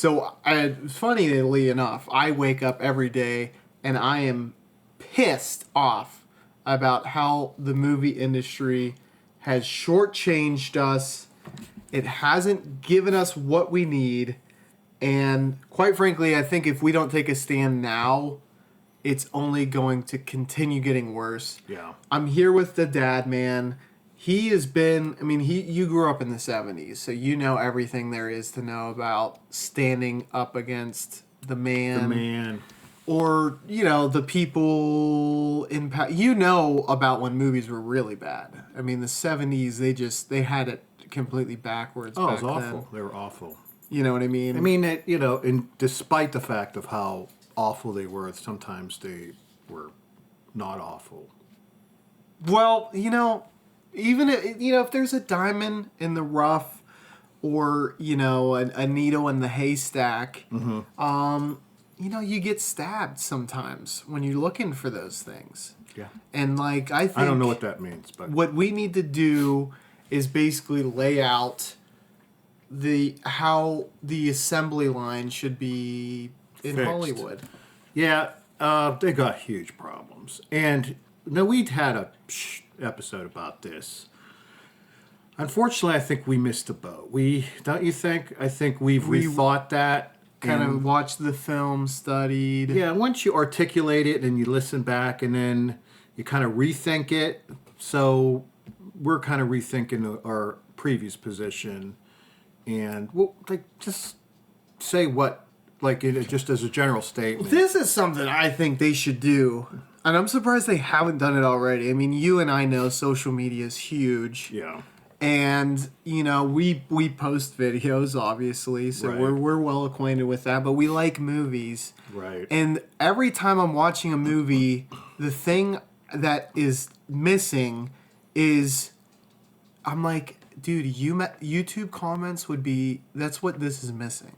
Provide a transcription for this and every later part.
So, funnily enough, I wake up every day and I am pissed off about how the movie industry has shortchanged us. It hasn't given us what we need. And quite frankly, I think if we don't take a stand now, it's only going to continue getting worse. Yeah. I'm here with the dad, man. He has been, you grew up in the 70s, so you know everything there is to know about standing up against the man. The man. Or, the people in power. You know about when movies were really bad. I mean, the 70s, they had it completely backwards Oh, back it was awful. then. They were awful. You know what I mean? I mean, and despite the fact of how awful they were, sometimes they were not awful. Well, even if there's a diamond in the rough or, a needle in the haystack, you get stabbed sometimes when you're looking for those things. Yeah. And, I think... I don't know what that means, but... What we need to do is basically lay out how the assembly line should be in fixed. Hollywood. Yeah, they got huge problems. And, we'd had a episode about this. Unfortunately, I think we missed the boat. Don't you think? I think we've rethought that. Kind of watched the film, studied. Yeah, once you articulate it and you listen back and then you kind of rethink it. So we're kind of rethinking our previous position. And we'll just say what, just as a general statement. This is something I think they should do. And I'm surprised they haven't done it already. I mean, you and I know social media is huge. Yeah. And, we post videos, obviously, so Right. we're well acquainted with that, but we like movies. Right. And every time I'm watching a movie, the thing that is missing is, I'm like, dude, YouTube comments that's what this is missing.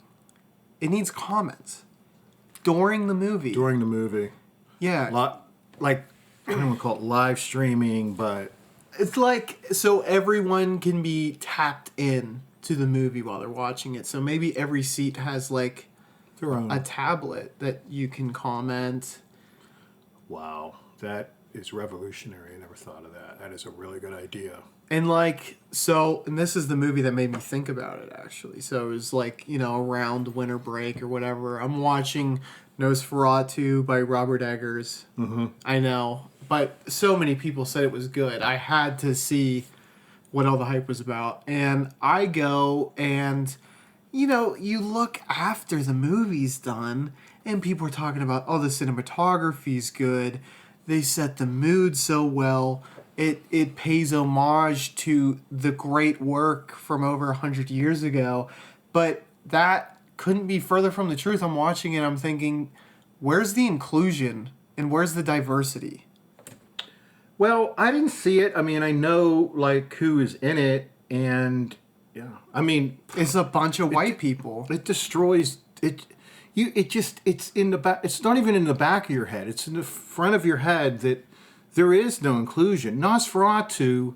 It needs comments. During the movie. During the movie. Yeah. I don't want to call it live streaming, but... It's so everyone can be tapped in to the movie while they're watching it. So maybe every seat has their own. A tablet that you can comment. Wow, that is revolutionary. I never thought of that. That is a really good idea. And and this is the movie that made me think about it actually. So it was around winter break or whatever. I'm watching Nosferatu by Robert Eggers. Mm-hmm. I know. But so many people said it was good. I had to see what all the hype was about. And I go and, you look after the movie's done and people are talking about, the cinematography's good. They set the mood so well. It pays homage to the great work from over 100 years ago. But that couldn't be further from the truth. I'm watching it. I'm thinking, where's the inclusion and where's the diversity? Well, I didn't see it. I mean, I know who is in it, and yeah, I mean, it's a bunch of white people. It destroys it. It's in the back. It's not even in the back of your head. It's in the front of your head that there is no inclusion. Nosferatu,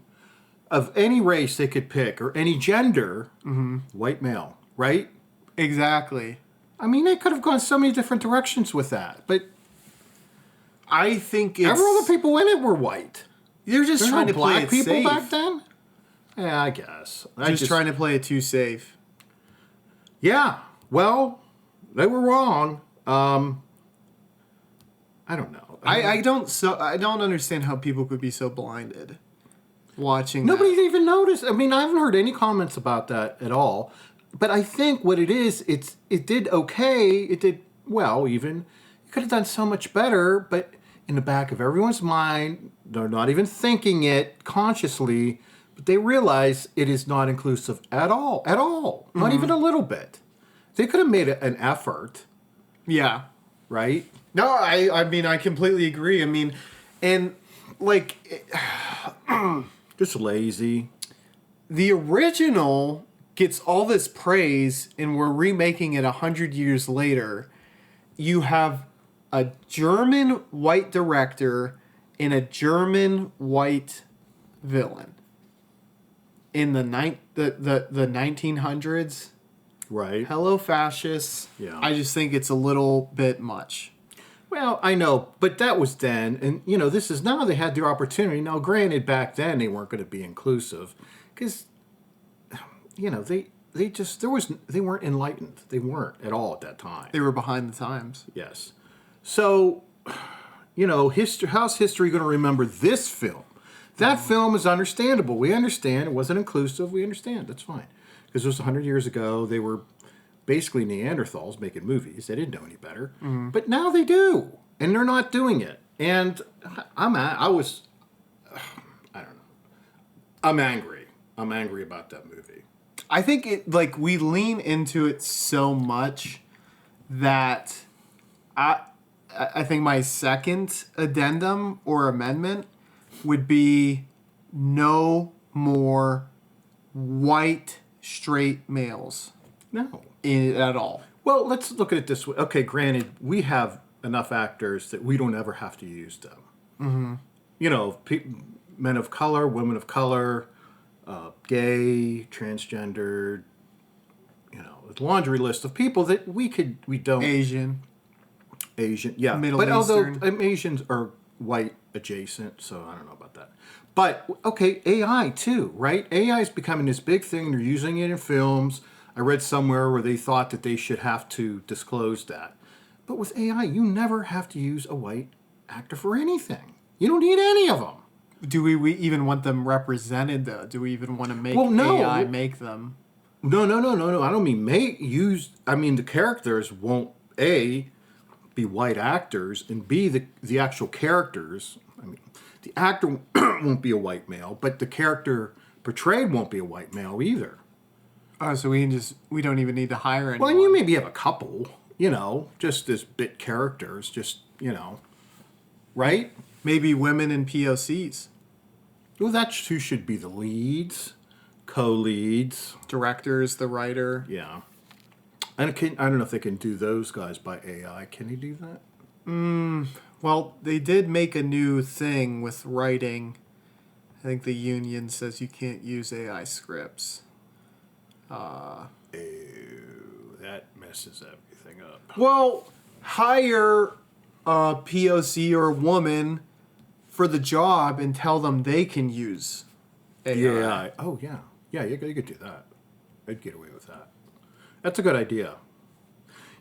of any race they could pick or any gender, white male, right? Exactly. I mean, they could have gone so many different directions with that, but. I think every other people in it were white. You're just trying to play it safe. Black people back then? Yeah, I guess. Just trying to play it too safe. Yeah. Well, they were wrong. I don't know. I don't understand how people could be so blinded watching Nobody even noticed. I mean, I haven't heard any comments about that at all. But I think what it is, it did okay. It did well, even. You could have done so much better, but in the back of everyone's mind, they're not even thinking it consciously, but they realize it is not inclusive at all. At all. Not even a little bit. They could have made an effort. Yeah. Right? No, I mean, I completely agree. I mean, and just lazy. The original gets all this praise, and we're remaking it 100 years later. You have a German white director and a German white villain in the 1900s. Right. Hello, fascists. Yeah. I just think it's a little bit much. Well, I know, but that was then, and you know, this is now. They had their opportunity. Now, granted, back then they weren't going to be inclusive, because you know they weren't enlightened. They weren't at all at that time. They were behind the times. Yes. So, you know, how's history going to remember this film? That film is understandable. We understand it wasn't inclusive. We understand. That's fine. Because it was 100 years ago. They were basically Neanderthals making movies. They didn't know any better. But now they do. And they're not doing it. And I don't know. I'm angry. I'm angry about that movie. I think we lean into it so much that I think my second addendum or amendment would be no more white straight males No. in it at all. Well, let's look at it this way. Okay, granted, we have enough actors that we don't ever have to use them. Mm-hmm. You know, men of color, women of color, gay, transgendered, you know, a laundry list of people that we don't... Asian, yeah. Middle but Eastern. Although Asians are white adjacent, so I don't know about that. But, okay, AI too, right? AI is becoming this big thing. They're using it in films. I read somewhere where they thought that they should have to disclose that. But with AI, you never have to use a white actor for anything. You don't need any of them. Do we even want them represented, though? Do we even want to make no. AI make them? No. I don't mean the characters won't, A, be white actors, and B, the actual characters. I mean, the actor won't be a white male, but the character portrayed won't be a white male either. Oh, so we don't even need to hire anyone. Well, and you maybe have a couple, you know, just as bit characters, just, you know, right? Maybe women and POCs. Well, that's who should be the leads, co-leads. Directors, the writer. Yeah. And I don't know if they can do those guys by AI. Can they do that? Well, they did make a new thing with writing. I think the union says you can't use AI scripts. Oh, that messes everything up. Well, hire a POC or a woman for the job and tell them they can use AI. Yeah. Oh, yeah. Yeah, you could do that. I'd get away with that. That's a good idea.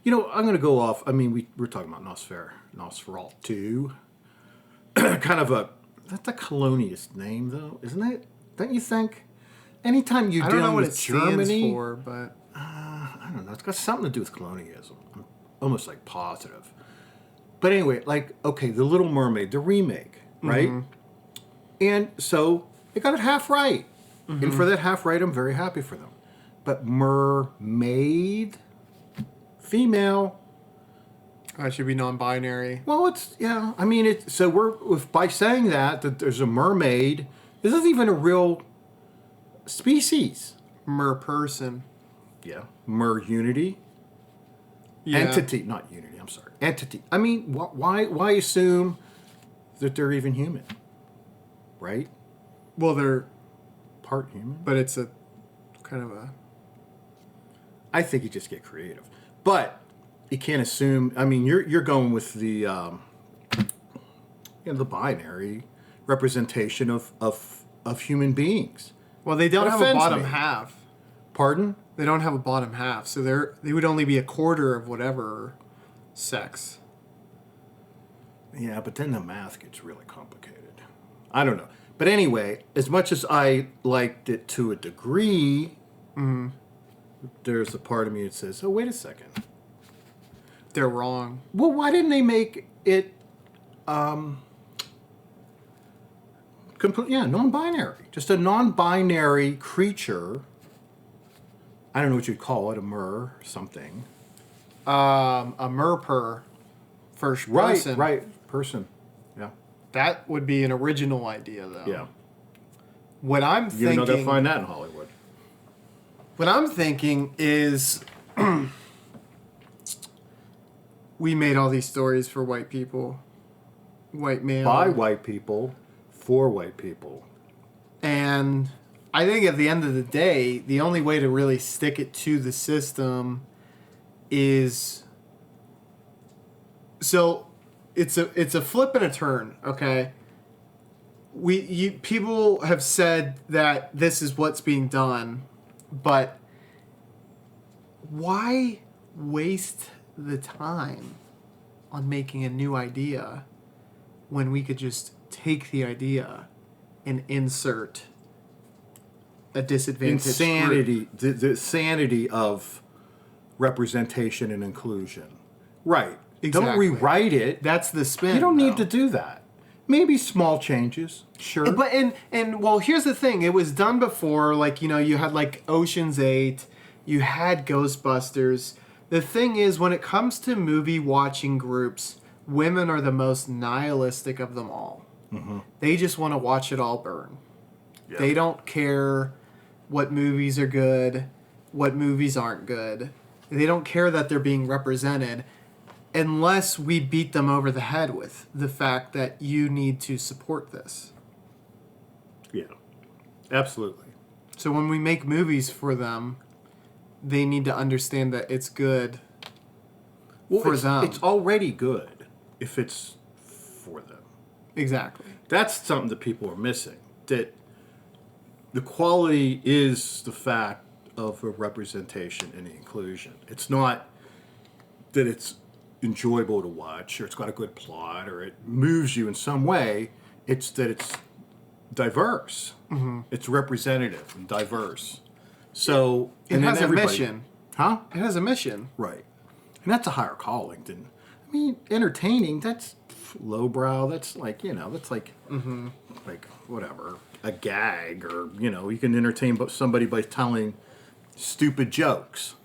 You know, I'm going to go off. I mean, we're talking about Nosferatu. Kind of that's a colonialist name, though, isn't it? Don't you think? Anytime you I don't know deal what with it Germany, stands for, but I don't know. It's got something to do with colonialism. I'm almost like positive. But anyway, like, okay, The Little Mermaid, the remake, right? Mm-hmm. And so they got it half right. Mm-hmm. And for that half right, I'm very happy for them. But mermaid, female. it should be non-binary. Well, I mean, by saying that there's a mermaid, this isn't even a real species. Mer-person. Yeah. Mer-unity. Yeah. Entity, not unity, I'm sorry. Entity. I mean, why assume that they're even human? Right? Well, they're part human. But it's a kind of a... I think you just get creative. But you can't assume... I mean, you're going with the the binary representation of human beings. Well, they don't have a bottom half. Pardon? They don't have a bottom half, so they would only be a quarter of whatever sex. Yeah, but then the math gets really complicated. I don't know. But anyway, as much as I liked it to a degree, there's a part of me that says, oh, wait a second. They're wrong. Well, why didn't they make it non-binary? Just a non-binary creature. I don't know what you'd call it, a mer something. A merper, first person. Right, person. Yeah. That would be an original idea, though. Yeah. What I'm thinking... You know they'll find that in Hollywood. What I'm thinking is... we made all these stories for white people. White male. By white people, for white people. And I think at the end of the day, the only way to really stick it to the system is so it's a flip and a turn, okay? People have said that this is what's being done, but why waste the time on making a new idea when we could just take the idea and insert a disadvantaged insanity, group? the sanity of representation and inclusion. Right. Exactly. Don't rewrite it. That's the spin. You don't need though. to do that. Maybe small changes, sure. But and well, here's the thing. It was done before. Like, you know, you had like Ocean's 8, you had Ghostbusters. The thing is, when it comes to movie watching groups, women are the most nihilistic of them all. Mm-hmm. They just want to watch it all burn. Yeah. They don't care what movies are good, what movies aren't good. They don't care that they're being represented unless we beat them over the head with the fact that you need to support this. Yeah, absolutely. So when we make movies for them, they need to understand that it's good for them. It's already good if it's for them. Exactly. That's something that people are missing. That the quality is the fact of a representation and inclusion. It's not that it's enjoyable to watch or it's got a good plot or it moves you in some way. It's that it's diverse. Mm-hmm. It's representative and diverse. So it has a mission. Huh? It has a mission. Right. And that's a higher calling than, I mean, entertaining, that's lowbrow. That's like, you know, that's like, like whatever, a gag, or, you know, you can entertain somebody by telling stupid jokes.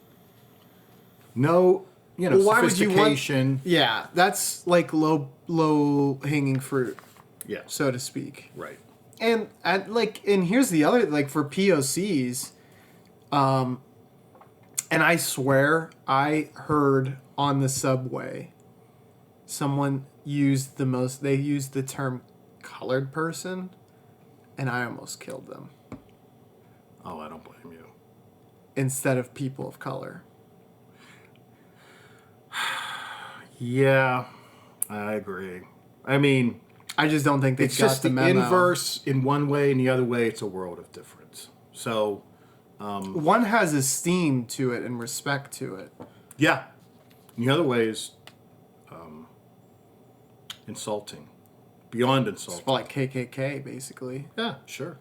No, you know, well, sophistication. Yeah, that's like low hanging fruit. Yeah. So to speak. Right. And here's the other, like, for POCs, and I swear I heard on the subway someone used the term colored person, and I almost killed them. Oh, I don't blame you. Instead of people of color. Yeah, I agree. I mean, I just don't think it's got just the the memo. inverse in one way, and the other way, it's a world of difference. So, one has esteem to it and respect to it. yeah. And the other way is insulting, beyond insulting. It's like KKK, basically. Yeah, sure.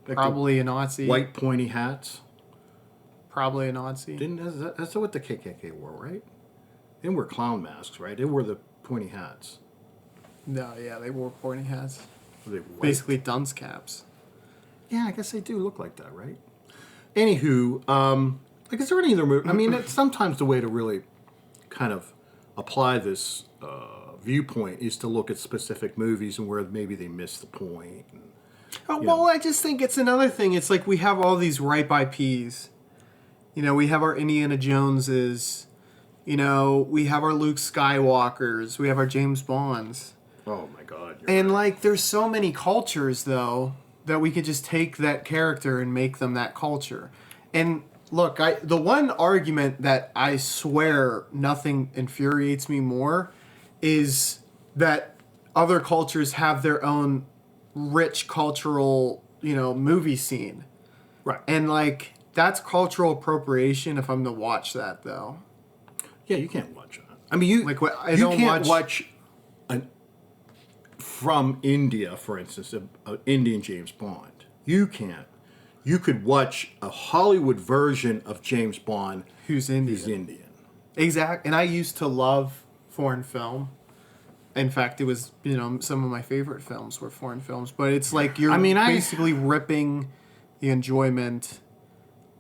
Like probably a Nazi. White pointy hats. Probably a Nazi. That's what the KKK wore, right? They didn't wear clown masks, right? They wore the pointy hats. No, yeah, they wore pointy hats. Were they white? Basically dunce caps. Yeah, I guess they do look like that, right? Anywho, like, is there any other movie? I mean, it's sometimes the way to really kind of apply this viewpoint is to look at specific movies and where maybe they miss the point. And, well, I just think it's another thing. It's like we have all these ripe IPs. You know, we have our Indiana Joneses. You know, we have our Luke Skywalkers. We have our James Bonds. Oh, my God. And, like, there's so many cultures, though, that we could just take that character and make them that culture. And, look, the one argument that I swear nothing infuriates me more is that other cultures have their own rich cultural, you know, movie scene. Right. And, like, that's cultural appropriation if I'm to watch that, though. Yeah, you can't watch that. I mean, you can't watch an from India, for instance, an Indian James Bond. You can't. You could watch a Hollywood version of James Bond who's Indian. Exactly. And I used to love foreign film. In fact, it was, you know, some of my favorite films were foreign films. But it's like you're basically ripping the enjoyment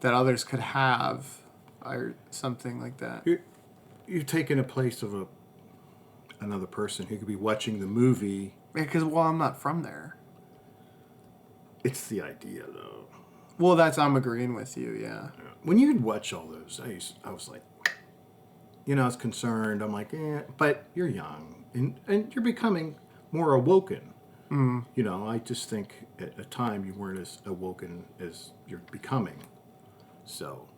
that others could have or something like that. You're taking a place of another person who could be watching the movie. Because, well, I'm not from there. It's the idea, though. Well, I'm agreeing with you, yeah. When you watch all those, I was like, you know, I was concerned. I'm like, but you're young, and you're becoming more awoken. You know, I just think at a time you weren't as awoken as you're becoming. So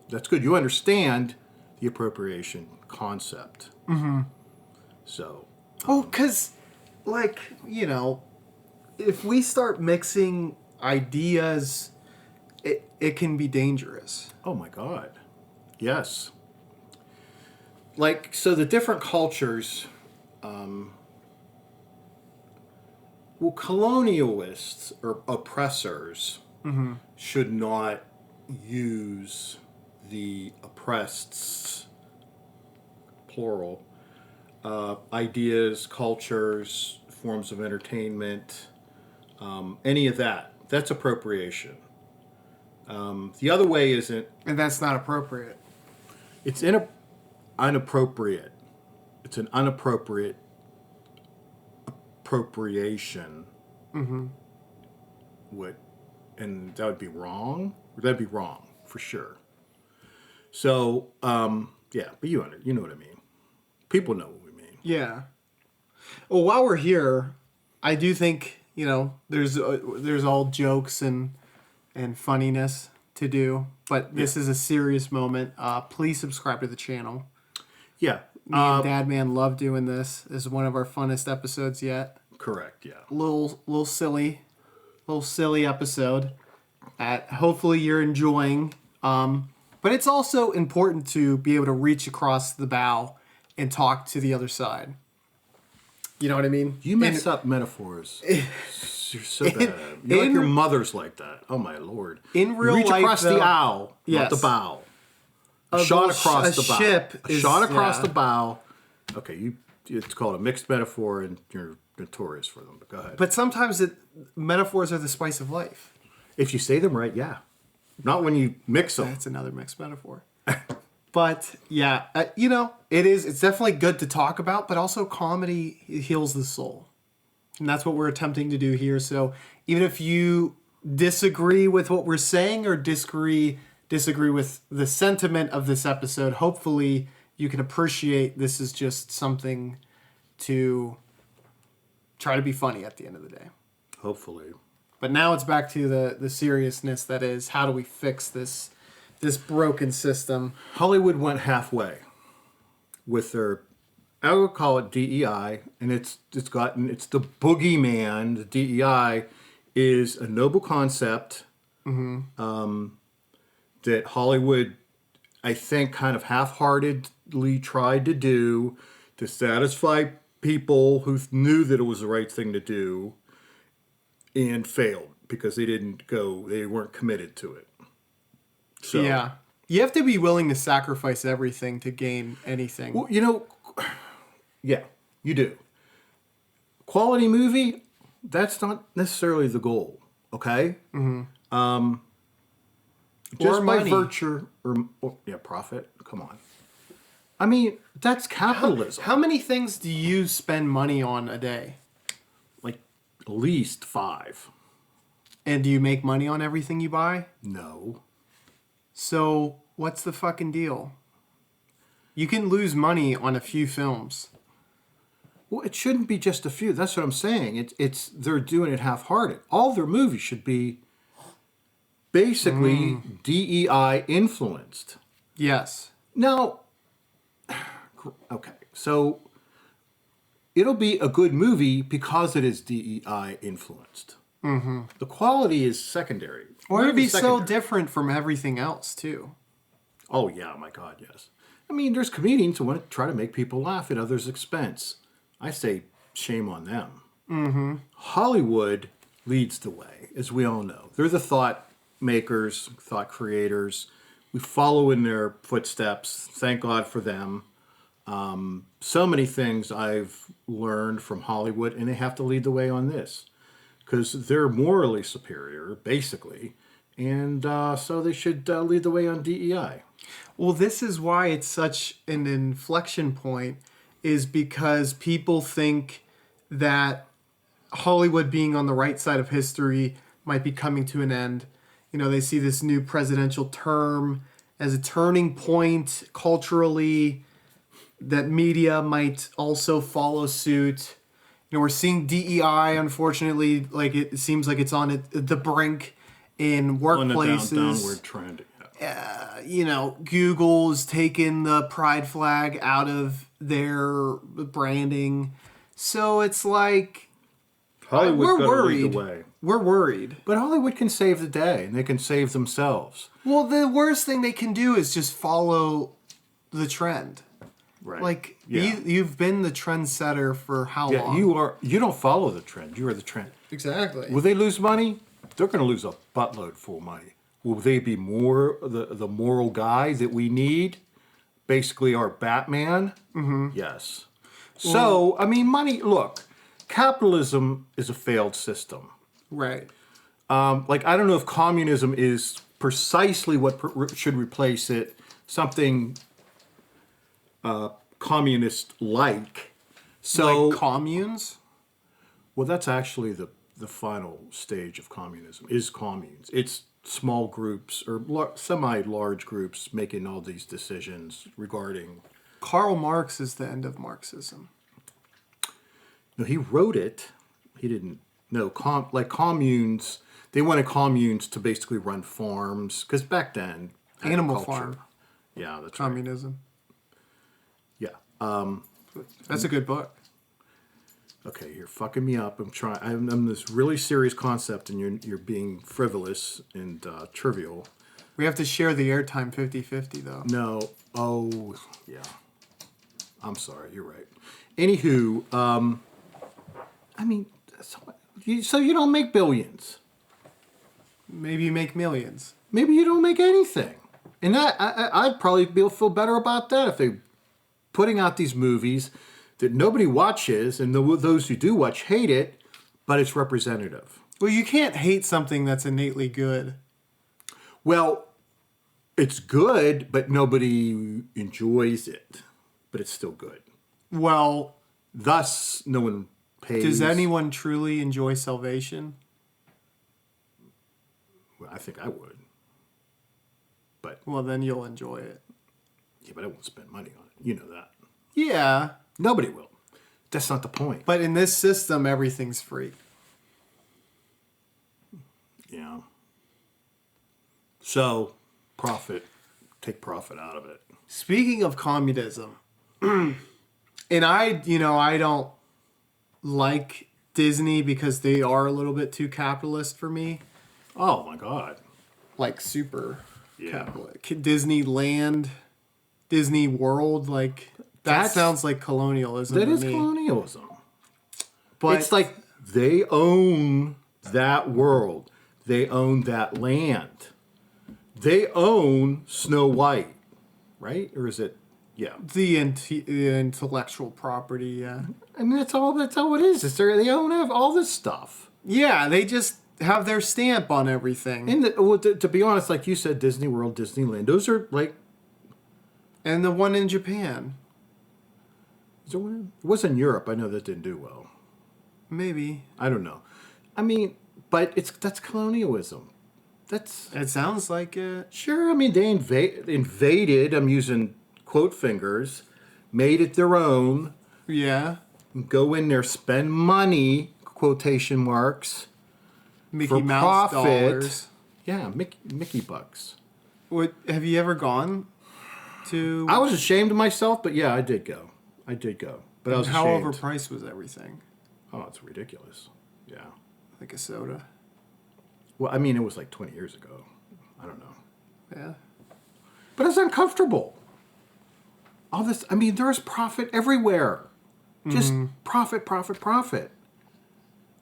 that's good. You understand the appropriation concept. So Oh, because, like, if we start mixing ideas, it can be dangerous. oh my God, yes. Like, so the different cultures, well, colonialists or oppressors should not use the oppressed's, plural, ideas, cultures, forms of entertainment, any of that. That's appropriation. The other way isn't. And that's not appropriate. It's inappropriate. It's an unappropriate appropriation. And that would be wrong. That'd be wrong for sure. So yeah, but you know what I mean. People know what we mean. Yeah. Well, while we're here, I do think, there's all jokes and funniness to do, but this is a serious moment. Please subscribe to the channel. Yeah. Me and Dad Man love doing this. This is one of our funnest episodes yet. Correct. Yeah. Little silly episode that hopefully you're enjoying. But it's also important to be able to reach across the bow and talk to the other side. You know what I mean? You mess up metaphors. You're so bad. You're like your mother's like that. Oh my Lord! In real you reach life, across the owl, yes. not the bow. A shot little across the bow. ship A is- shot across yeah. the bow. Okay, it's called a mixed metaphor, and you're notorious for them. But go ahead. But sometimes metaphors are the spice of life. If you say them right, yeah. Not when you mix them. That's another mixed metaphor. But yeah, it's definitely good to talk about, but also comedy heals the soul. And that's what we're attempting to do here. So even if you disagree with what we're saying or disagree with the sentiment of this episode, hopefully you can appreciate this is just something to try to be funny at the end of the day. Hopefully. But now it's back to the seriousness that is, how do we fix this broken system? Hollywood went halfway with their, I would call it DEI, and it's the boogeyman. The DEI is a noble concept that Hollywood, I think, kind of half-heartedly tried to do to satisfy people who knew that it was the right thing to do and failed because they weren't committed to it. So, yeah. You have to be willing to sacrifice everything to gain anything. Well, yeah, you do. Quality movie, that's not necessarily the goal, okay? Mm-hmm. Just Or by money. virtue, profit, come on. I mean, that's capitalism. How many things do you spend money on a day? Like, at least 5. And do you make money on everything you buy? No. So what's the fucking deal? You can lose money on a few films. Well, it shouldn't be just a few. That's what I'm saying. It's they're doing it half-hearted. All their movies should be basically DEI influenced. Yes. Now, okay, so it'll be a good movie because it is DEI influenced. Mm-hmm. The quality is secondary. Or Not it'd be even so secondary. different from everything else, too. Oh, yeah, my God, yes. I mean, there's comedians who want to try to make people laugh at others' expense. I say shame on them. Mm-hmm. Hollywood leads the way, as we all know. They're the thought makers, thought creators. We follow in their footsteps. Thank God for them. So many things I've learned from Hollywood, and they have to lead the way on this because they're morally superior, basically, and so they should lead the way on DEI. Well, this is why it's such an inflection point, is because people think that Hollywood being on the right side of history might be coming to an end. They see this new presidential term as a turning point culturally, that media might also follow suit. we're seeing DEI, unfortunately, like it seems like it's on the brink in On the workplaces. downward trend. Google's taken the pride flag out of their branding. So it's like Hollywood's we're gotta lead worried. the way. We're worried. But Hollywood can save the day, and they can save themselves. Well, the worst thing they can do is just follow the trend. Right. Like Yeah. you've been the trendsetter for how Yeah, long? you don't follow the trend. You are the trend. Exactly. Will they lose money? They're going to lose a buttload full money. Will they be more the moral guy that we need? Basically, our Batman? Mm-hmm. Yes. So, I mean, money, look, capitalism is a failed system. Right. Like, I don't know if communism is precisely what should replace it, something communist-like. So, Like communes? well, that's actually the final stage of communism, is communes. It's small groups or semi-large groups making all these decisions regarding... Karl Marx is the end of Marxism. No, he wrote it. He didn't... No, like communes, they wanted communes to basically run farms, because back then... Animal agriculture- Farm. Yeah, that's right. Communism. Yeah. That's a good book. Okay, you're fucking me up. I'm this really serious concept, and you're being frivolous and trivial. We have to share the airtime 50-50, though. No. Oh, yeah. I'm sorry. You're right. Anywho, I mean, so you don't make billions. Maybe you make millions. Maybe you don't make anything. And I'd probably feel better about that if they putting out these movies that nobody watches, and those who do watch hate it, but it's representative. Well, you can't hate something that's innately good. Well, it's good, but nobody enjoys it. But it's still good. Well, Thus, no one pays. does anyone truly enjoy salvation? Well, I think I would. But, Well, then you'll enjoy it. yeah, but I won't spend money on it. You know that. Yeah, Nobody will. That's not the point. but in this system, everything's free. Yeah. So, take profit out of it. Speaking of communism, and I don't like Disney because they are a little bit too capitalist for me. Oh my God. Like super Yeah. capitalist. Disneyland, Disney World, like that That's- sounds like colonialism. That to is me. colonialism. But It's like they own that world. They own that land. They own Snow White, right? Or is it? Yeah. the intellectual property. Yeah, I mean, that's all it is. They own all this stuff. yeah. They just have their stamp on everything. And to be honest, like you said, Disney World, Disneyland, those are like. And the one in Japan, Is there one? It was in Europe. I know that didn't do well. maybe. I don't know. I mean, but that's colonialism. That's It sounds like it. sure. I mean, they invaded. I'm using quote fingers, made it their own. Yeah, Go in there, spend money, quotation marks, Mickey for Mouse profit. dollars. Yeah, Mickey bucks. What have you ever gone to? I was ashamed of myself, but yeah, I did go. But I was How ashamed. overpriced was everything? Oh, it's ridiculous. Yeah. Like a soda. Well, I mean, it was like 20 years ago. I don't know. Yeah. But it's uncomfortable. All this, I mean, there's profit everywhere. Just profit.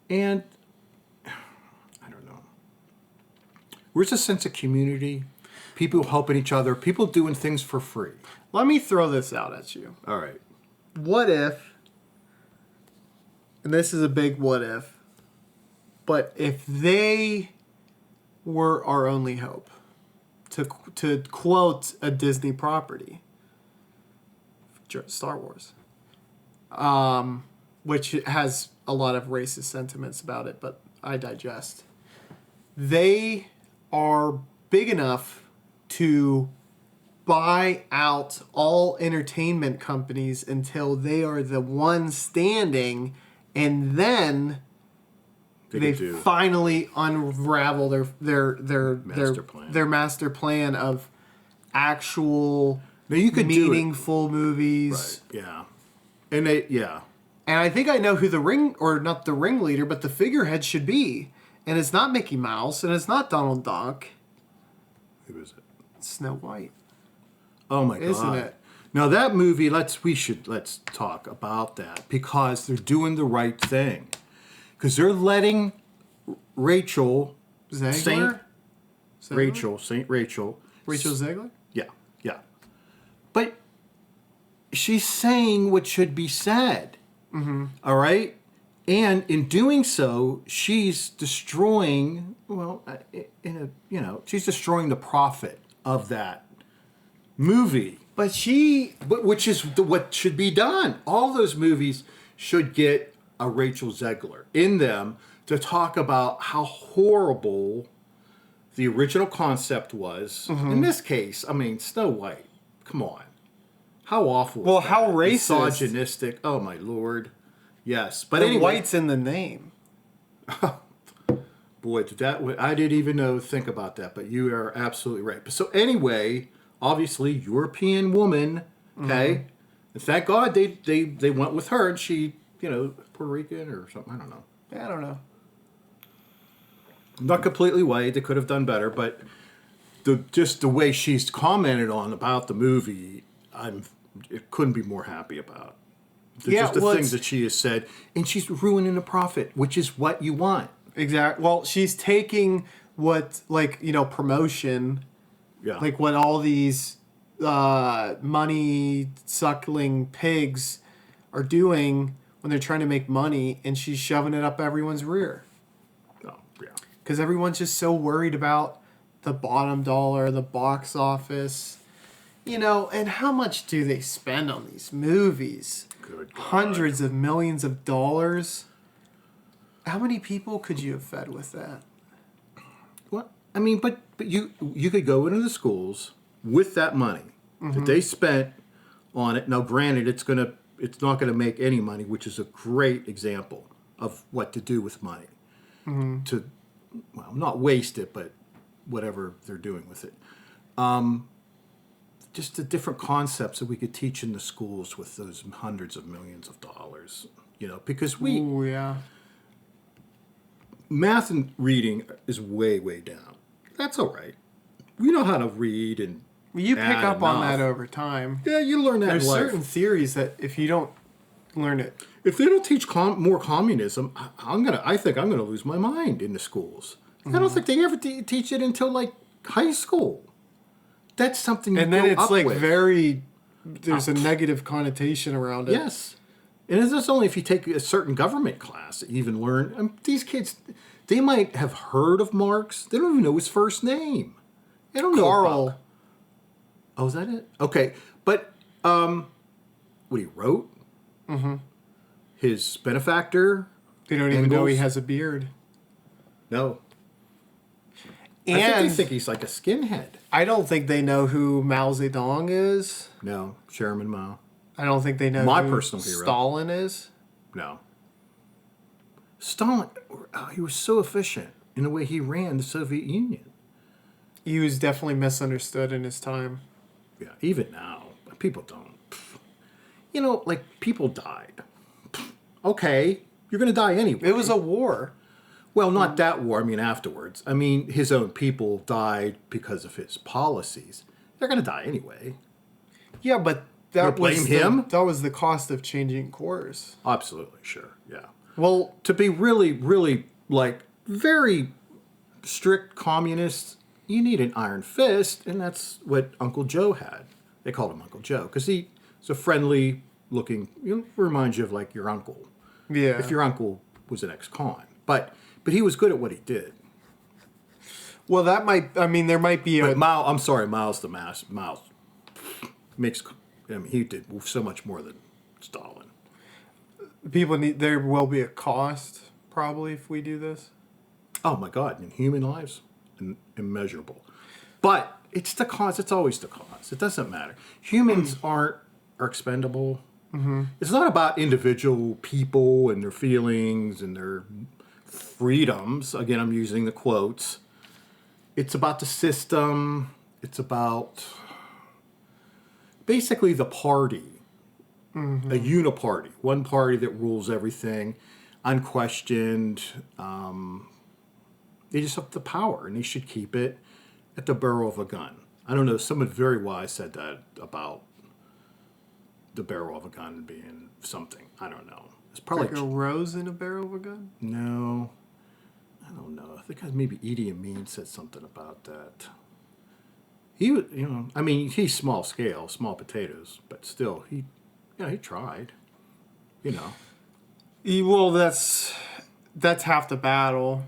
And I don't know. Where's the sense of community? People helping each other, people doing things for free. Let me throw this out at you. All right. What if, and this is a big what if, but if they were our only hope, to quote a Disney property, Star Wars, which has a lot of racist sentiments about it, but I digest. They are big enough to buy out all entertainment companies until they are the one standing and then they finally unravel their master plan of actual meaningful movies. Right. Yeah. And And I think I know who not the ringleader, but the figurehead should be. And it's not Mickey Mouse, and it's not Donald Duck. Who is it? It's Snow White. Oh my God. Isn't it? Now that movie, let's talk about that, because they're doing the right thing. Because they're letting Rachel Zegler? Rachel Zegler? Yeah. But she's saying what should be said. Mm-hmm. All right? And in doing so, she's destroying, she's destroying the profit of that movie. Which is what should be done. All those movies should get a Rachel Zegler in them to talk about how horrible the original concept was. Mm-hmm. In this case, I mean, Snow White. Come on. How awful is that? How racist. Misogynistic. Oh, my Lord. Yes. But anyway, white's in the name. Boy, I didn't even think about that, but you are absolutely right. So anyway, obviously, European woman, okay? Mm-hmm. And thank God they went with her, and she, Puerto Rican or something. I don't know. Yeah, I don't know. Not completely white. They could have done better, but just the way she's commented on about the movie, it couldn't be more happy about. Just the things that she has said, and she's ruining the profit, which is what you want. Exactly. Well, she's taking what, promotion, like what all these money-suckling pigs are doing when they're trying to make money, and she's shoving it up everyone's rear. Oh, yeah. Because everyone's just so worried about the bottom dollar, the box office, and how much do they spend on these movies? Good God. Hundreds of millions of dollars. How many people could you have fed with that? Well, I mean, but you could go into the schools with that money that they spent on it. Now, granted, it's not gonna make any money, which is a great example of what to do with money. To, not waste it, but whatever they're doing with it. Just the different concepts that we could teach in the schools with those hundreds of millions of dollars, because math and reading is way, way down. That's all right. We know how to read and you pick up on that over time. Yeah, you learn that in life. There's certain theories that if you don't learn it, if they don't teach more communism, I think I'm gonna lose my mind in the schools. I don't think they ever teach it until high school. That's something you and then grow it's up with. There's a negative connotation around it. Yes. And it's only if you take a certain government class that you even learn. These kids, they might have heard of Marx. They don't even know his first name. They don't know Karl. Oh, is that it? Okay. But what he wrote? Mm-hmm. His benefactor? They don't even know he has a beard. No. And I think they think he's like a skinhead. I don't think they know who Mao Zedong is. No, Chairman Mao. I don't think they know my who personal hero. Stalin is. No. Stalin, he was so efficient in the way he ran the Soviet Union. He was definitely misunderstood in his time. Yeah, even now, people don't. People died. Okay, you're going to die anyway. It was a war. Well, not that war. I mean, afterwards. I mean, his own people died because of his policies. They're going to die anyway. Yeah, but that was him. That was the cost of changing course. Absolutely, sure, yeah. Well, to be really, really very strict communists, you need an iron fist, and that's what Uncle Joe had. They called him Uncle Joe because he's a friendly-looking. Reminds you of your uncle. Yeah. If your uncle was an ex-con, but he was good at what he did. Well, there might be But Mao, I'm sorry, Mao's the mass. Mao he did so much more than Stalin. There will be a cost, probably, if we do this. Oh, my God. In human lives, immeasurable. But it's the cost. It's always the cost. It doesn't matter. Humans are expendable. It's not about individual people and their feelings and their freedoms. Again, I'm using the quotes. It's about the system. It's about basically the party, a uniparty, one party that rules everything, unquestioned. They just have the power, and they should keep it at the barrel of a gun. I don't know. Someone very wise said that about the barrel of a gun being something. I don't know. It's probably Like a rose in a barrel of a gun? no. I don't know. I think maybe Idi Amin said something about that. He was, I mean, he's small scale, small potatoes, but still, he tried. Well, that's half the battle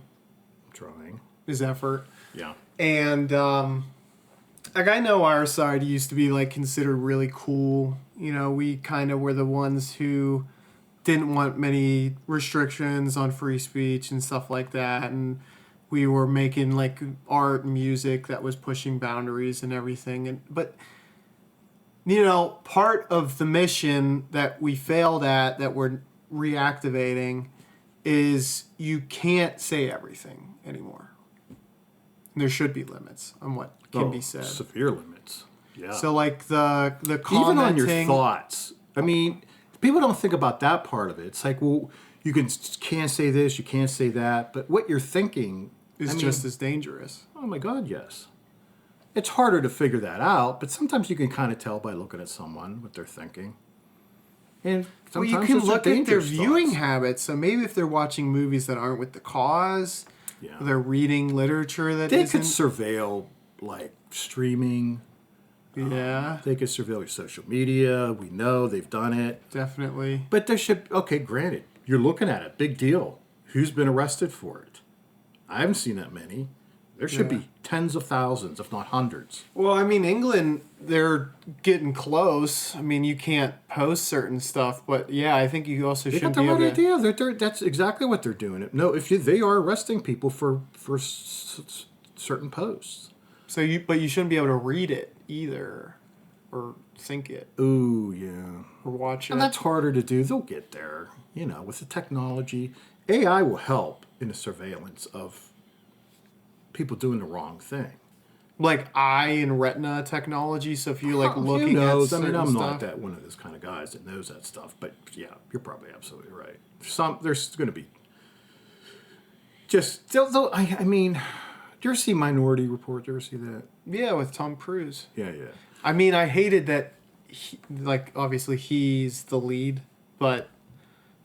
Trying. is effort. Yeah. And like I know our side used to be like considered really cool. We kind of were the ones who didn't want many restrictions on free speech and stuff like that, and we were making like art and music that was pushing boundaries and everything. But part of the mission that we failed at, that we're reactivating, is you can't say everything anymore. There should be limits on what can be said. Severe limits. Yeah. So like the commenting, even on your thoughts. I mean, people don't think about that part of it. It's like, well, you can't say this, you can't say that, but what you're thinking is just as dangerous. Oh my God, yes. It's harder to figure that out, but sometimes you can kind of tell by looking at someone what they're thinking. And sometimes you can those are look at their dangerous viewing thoughts. habits. So maybe if they're watching movies that aren't with the cause, Yeah. they're reading literature that They isn't. could surveil, like, streaming. Yeah, They could surveil your social media. We know they've done it. definitely. But there should, okay, granted, you're looking at it, big deal. Who's been arrested for it? I haven't seen that many. There should be tens of thousands, if not hundreds. Well, I mean, England, they're getting close. I mean, you can't post certain stuff, but yeah, I think you also They should got the be right able to. idea. That's exactly what they're doing. No, they are arresting people for certain posts. But you shouldn't be able to read it either, or think it, Ooh, yeah. or watch it. And that's harder to do. They'll get there. With the technology, AI will help in the surveillance of people doing the wrong thing. Like eye and retina technology. So if you're like looking Who knows? at I mean, certain I'm stuff, not that one of those kind of guys that knows that stuff. But yeah, you're probably absolutely right. There's going to be just. I mean, do you ever see Minority Report? Do you ever see that? yeah, with Tom Cruise. Yeah, yeah. I mean, I hated that. Obviously he's the lead, but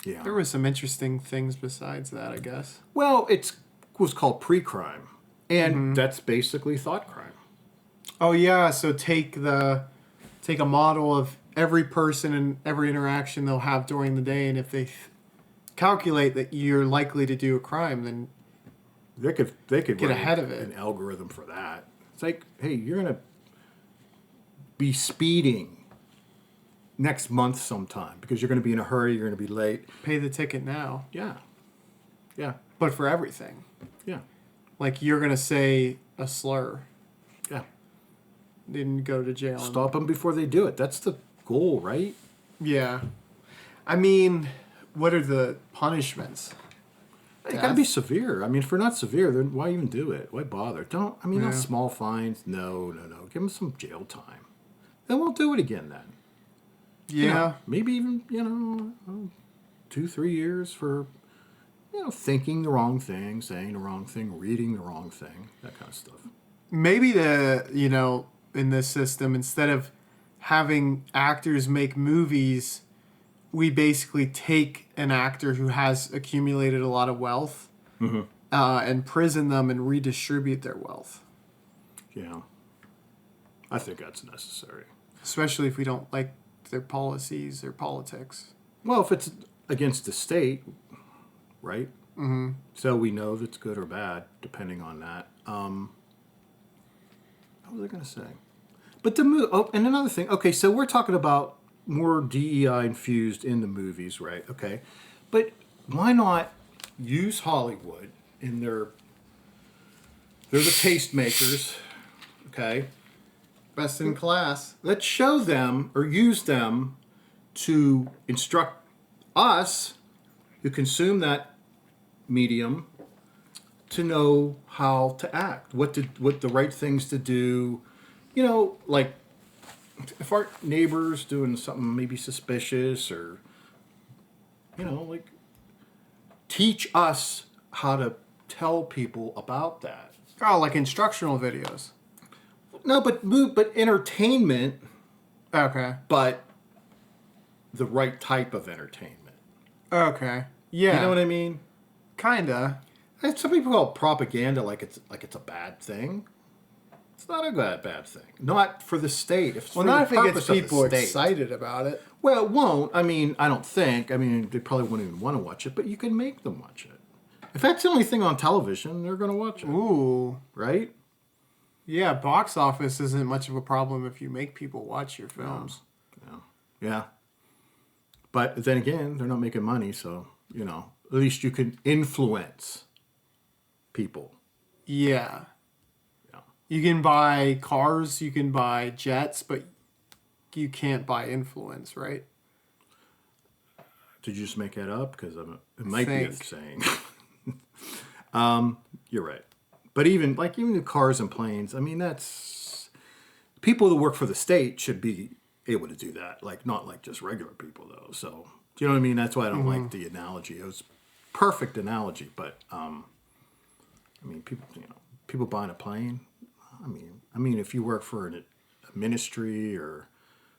Yeah. there were some interesting things besides that, I guess. Well, it was called pre-crime, and that's basically thought crime. Oh yeah, so take a model of every person and every interaction they'll have during the day, and if they calculate that you're likely to do a crime, then They could get write ahead of it. an algorithm for that. It's like, hey, you're gonna be speeding next month sometime because you're gonna be in a hurry. You're gonna be late. Pay the ticket now. Yeah, yeah, But for everything. yeah, Like you're gonna say a slur, yeah. didn't go to jail. Stop them before they do it. That's the goal, right? Yeah. I mean, what are the punishments? It got to be severe. I mean, if they're not severe, then why even do it? Why bother? Don't. I mean, not Yeah. small fines. No. Give them some jail time. Then we'll do it again. Then. Yeah. Maybe even 2-3 years for thinking the wrong thing, saying the wrong thing, reading the wrong thing, that kind of stuff. Maybe in this system, instead of having actors make movies, we basically take an actor who has accumulated a lot of wealth and prison them and redistribute their wealth. Yeah. I think that's necessary. Especially if we don't like their policies or politics. Well, if it's against the state, right? Mm-hmm. So we know that's good or bad, depending on that. What was I going to say? But and another thing. Okay, so we're talking about more DEI infused in the movies, right? Okay, but why not use Hollywood in they're the tastemakers, okay? Best in class. Let's show them or use them to instruct us who consume that medium to know how to act, what the right things to do. You know, like if our neighbor's doing something maybe suspicious, or like teach us how to tell people about that. Oh, like instructional videos. No, but entertainment, Okay. but the right type of entertainment. Okay. Yeah. You know what I mean? Kinda. And some people call it propaganda, like it's a bad thing. It's not a bad thing. Not for the state. If it's Well, for not the if it purpose gets of the people state. excited about it. Well, it won't. I mean, I don't think. I mean, they probably wouldn't even want to watch it, but you can make them watch it. If that's the only thing on television, they're going to watch it. Ooh. Right? Yeah, box office isn't much of a problem if you make people watch your films. Yeah. But then again, they're not making money, so, at least you can influence people. Yeah. Yeah. You can buy cars, you can buy jets, but you can't buy influence, right? Did you just make that up? Because it might be a saying. You're right. But even the cars and planes, I mean, that's... People that work for the state should be able to do that. Not like just regular people, though. So, do you know what I mean? That's why I don't like the analogy. It was perfect analogy, but, I mean, people buying a plane, I mean, if you work for a ministry or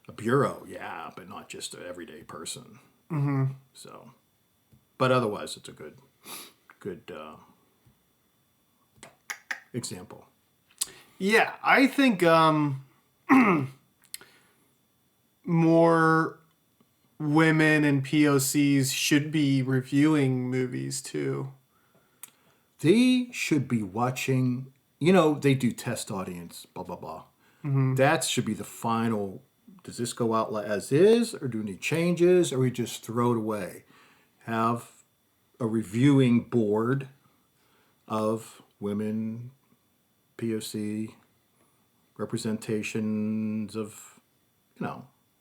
a bureau, yeah, but not just an everyday person. Mm-hmm. So, but otherwise, it's a good example. Yeah, I think more women and POCs should be reviewing movies too. They should be watching, they do test audience, blah, blah, blah. Mm-hmm. That should be the final. Does this go out as is, or do we need changes, or we just throw it away? Have a reviewing board of women, POC, representations of,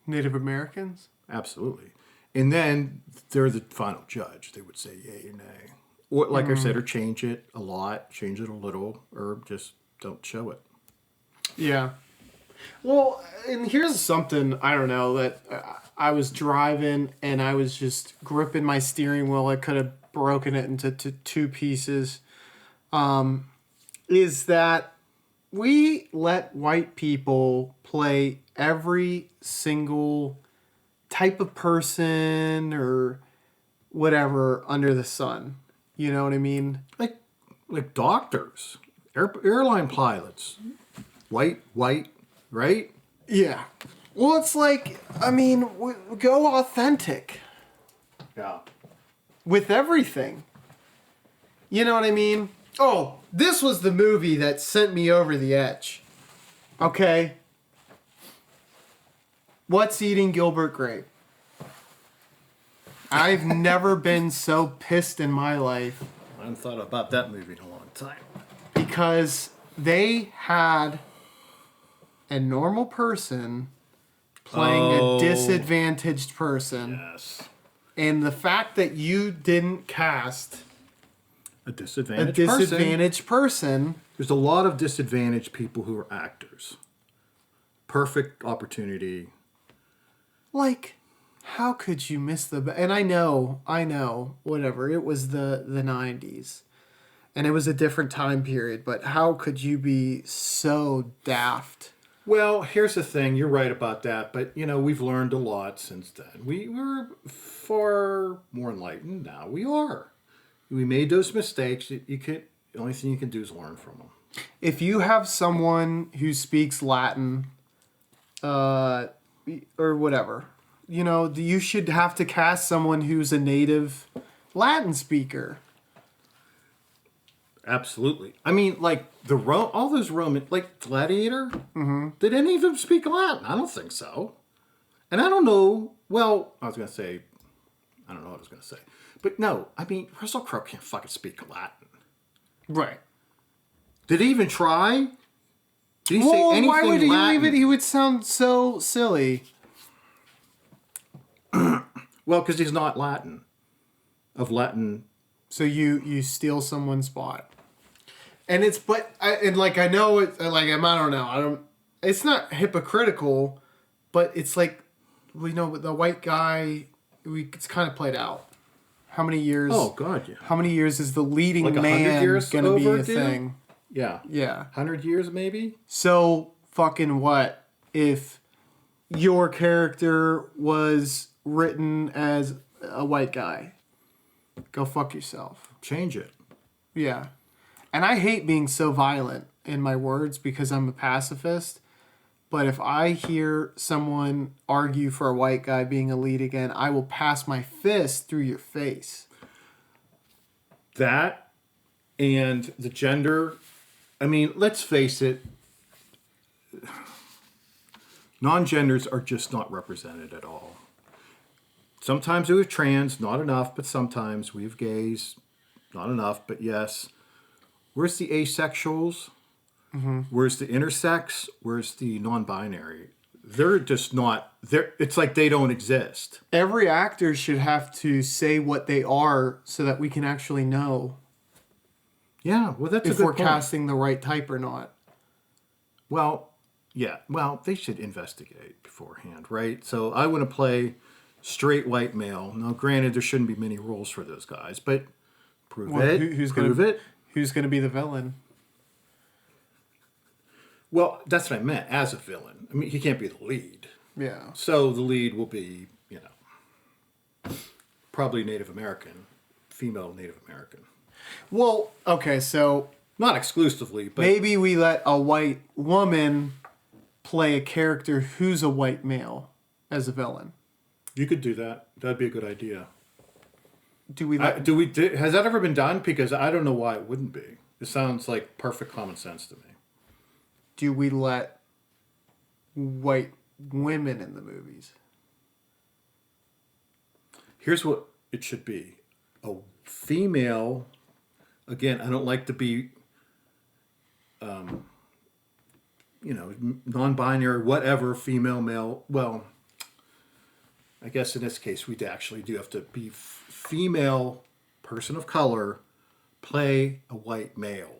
Native Americans? Absolutely. And then they're the final judge. They would say yay or nay. Or, like I said, or change it a lot, change it a little, or just don't show it. Yeah. Well, and here's something, I don't know, that I was driving and I was just gripping my steering wheel. I could have broken it into two pieces. Is that we let white people play every single type of person or whatever under the sun. You know what I mean? Like doctors, airline pilots, white, right? Yeah. Well, it's like, I mean, go authentic Yeah. with everything. You know what I mean? Oh, this was the movie that sent me over the edge. Okay. What's Eating Gilbert Grape? I've never been so pissed in my life. I haven't thought about that movie in a long time. Because they had a normal person playing a disadvantaged person. Yes. And the fact that you didn't cast A disadvantaged person. There's a lot of disadvantaged people who are actors. Perfect opportunity. Like, how could you miss and I know, whatever. It was the 90s. And it was a different time period, but how could you be so daft? Well, here's the thing. You're right about that, but we've learned a lot since then. We were far more enlightened. Now we are. We made those mistakes. The only thing you can do is learn from them. If you have someone who speaks Latin, or whatever, you should have to cast someone who's a native Latin speaker. Absolutely. I mean, like all those Roman, like Gladiator, did any of them speak Latin? I don't think so. And I don't know. Well, I don't know what I was going to say. But no, I mean, Russell Crowe can't fucking speak Latin. Right. Did he even try? Did he say anything why would Latin? he leave it? He would sound so silly. Well, because he's not Latin. Of Latin. So you steal someone's spot. And it's I know it's like I don't know. I don't. It's not hypocritical, but it's like we know the white guy. It's kind of played out. How many years? Oh God, yeah. How many years is the leading Like 100 man years going to be a overdue? thing? Yeah. Yeah. 100 years maybe. So fucking what if your character was written as a white guy? Go fuck yourself. Change it. Yeah. And I hate being so violent in my words because I'm a pacifist. But if I hear someone argue for a white guy being a lead again, I will pass my fist through your face. That and the gender. I mean, let's face it. Non-genders are just not represented at all. Sometimes we have trans, not enough, but sometimes we have gays, not enough, but yes. Where's the asexuals? Mm-hmm. Where's the intersex? Where's the non-binary? They're just not. It's like they don't exist. Every actor should have to say what they are so that we can actually know Yeah, well, that's if a good we're point. casting the right type or not. Well, yeah. Well, they should investigate beforehand, right? So I want to play straight white male. Now, granted, there shouldn't be many roles for those guys, but prove it. Prove it. Who's going to be the villain? Well, that's what I meant, as a villain. I mean, he can't be the lead. Yeah. So the lead will be, probably Native American, female Native American. Well, okay, so Not exclusively, but maybe we let a white woman play a character who's a white male as a villain. you could do that. That'd be a good idea. Do we let... Has that ever been done? Because I don't know why it wouldn't be. It sounds like perfect common sense to me. Do we let white women in the movies? Here's what it should be. A female, again, I don't like to be, non-binary, whatever, female, male. Well, I guess in this case, we actually do have to be female, person of color, play a white male.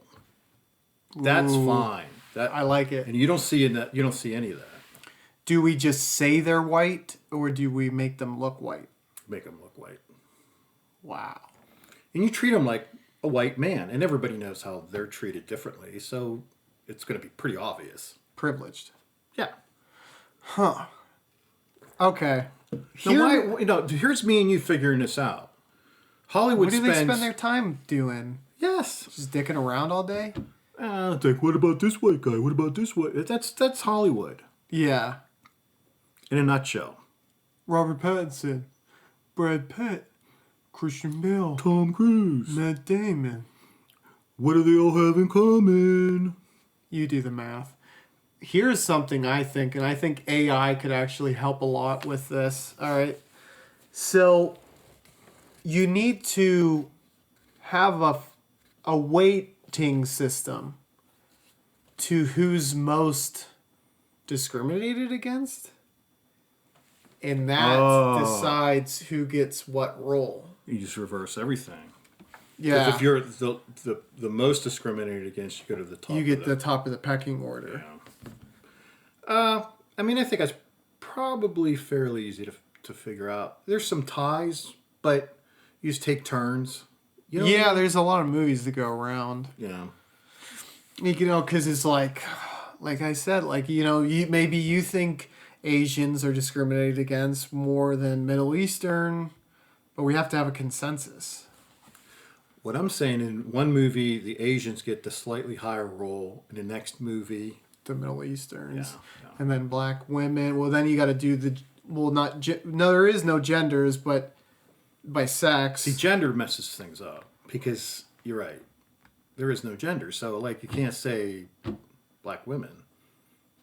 That's Ooh, fine. I like it. And you don't see any of that. Do we just say they're white, or do we make them look white? Make them look white. Wow. And you treat them like a white man, and everybody knows how they're treated differently, so it's going to be pretty obvious. Privileged. Yeah. Huh. Okay. Here's me and you figuring this out. Hollywood What do they spend their time doing? Yes. Just dicking around all day? What about this white guy? What about this white? That's Hollywood Yeah. in a nutshell. Robert Pattinson, Brad Pitt, Christian Bale, Tom Cruise. Matt Damon. What do they all have in common? You do the math. Here's something I think, and I think AI could actually help a lot with this. All right. So you need to have a weighting system to who's most discriminated against. And that decides who gets what role. You just reverse everything. Yeah. If you're the most discriminated against, you go to the top. You get the top of the pecking order. Yeah. I mean, I think that's probably fairly easy to figure out. There's some ties, but you just take turns. Yeah, there's a lot of movies that go around. Yeah. Because it's like I said, maybe you think Asians are discriminated against more than Middle Eastern, but we have to have a consensus. What I'm saying, in one movie, the Asians get the slightly higher role. In the next movie, The Middle Easterns. Yeah. And then black women. Well, then you got to do there is no genders, but by sex. see, gender messes things up because you're right. There is no gender, so you can't say black women.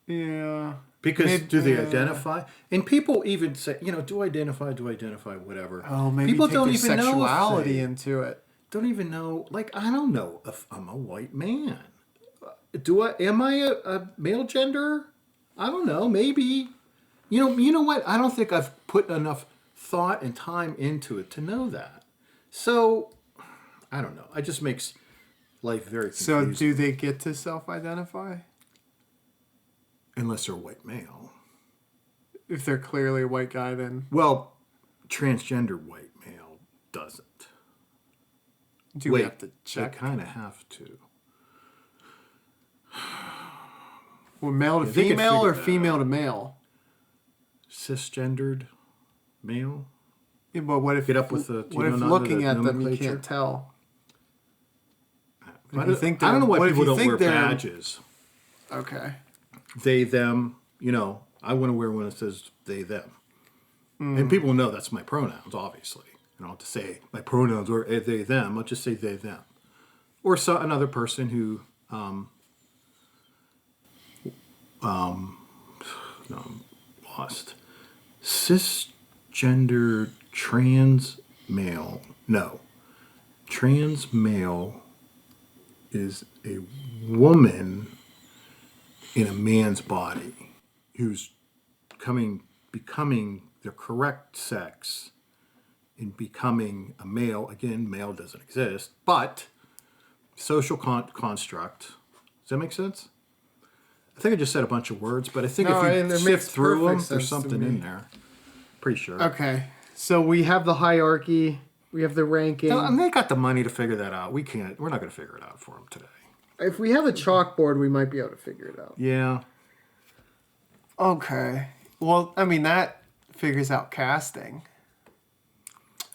Yeah. Because do they identify? And people even say, do identify, whatever. Oh, maybe people take don't their even sexuality know into it. don't even know. I don't know if I'm a white man. Am I a male gender? I don't know. Maybe. You know what? I don't think I've put enough thought and time into it to know that. So, I don't know. It just makes life very confusing. So do they get to self-identify? Unless they're white male. If they're clearly a white guy, then... Well, transgender white male doesn't. Do we have to check? They kind of have to. Well, male to Yeah, they could female or figure that female out. to male? Cisgendered male? Yeah, but what if, Get up with the- do you what if know looking the at them you nomenclature? can't tell? I you think don't know why what if people you don't think wear they're- badges. Okay. They, them, I want to wear one that says they, them. And people know that's my pronouns, obviously. I don't have to say my pronouns are they, them. I'll just say they, them. Or another person who, no, I'm lost. Cisgender trans male. No. Trans male is a woman in a man's body who's becoming the correct sex and becoming a male. Again, male doesn't exist, but social construct. Does that make sense? I think I just said a bunch of words, but I think No, if it you makes sift through them, perfect sense there's to something me. in there. Pretty sure. Okay. So we have the hierarchy. We have the ranking. No, and they got the money to figure that out. We're not going to figure it out for them today. If we have a chalkboard, we might be able to figure it out. Yeah. Okay. Well, I mean, that figures out casting.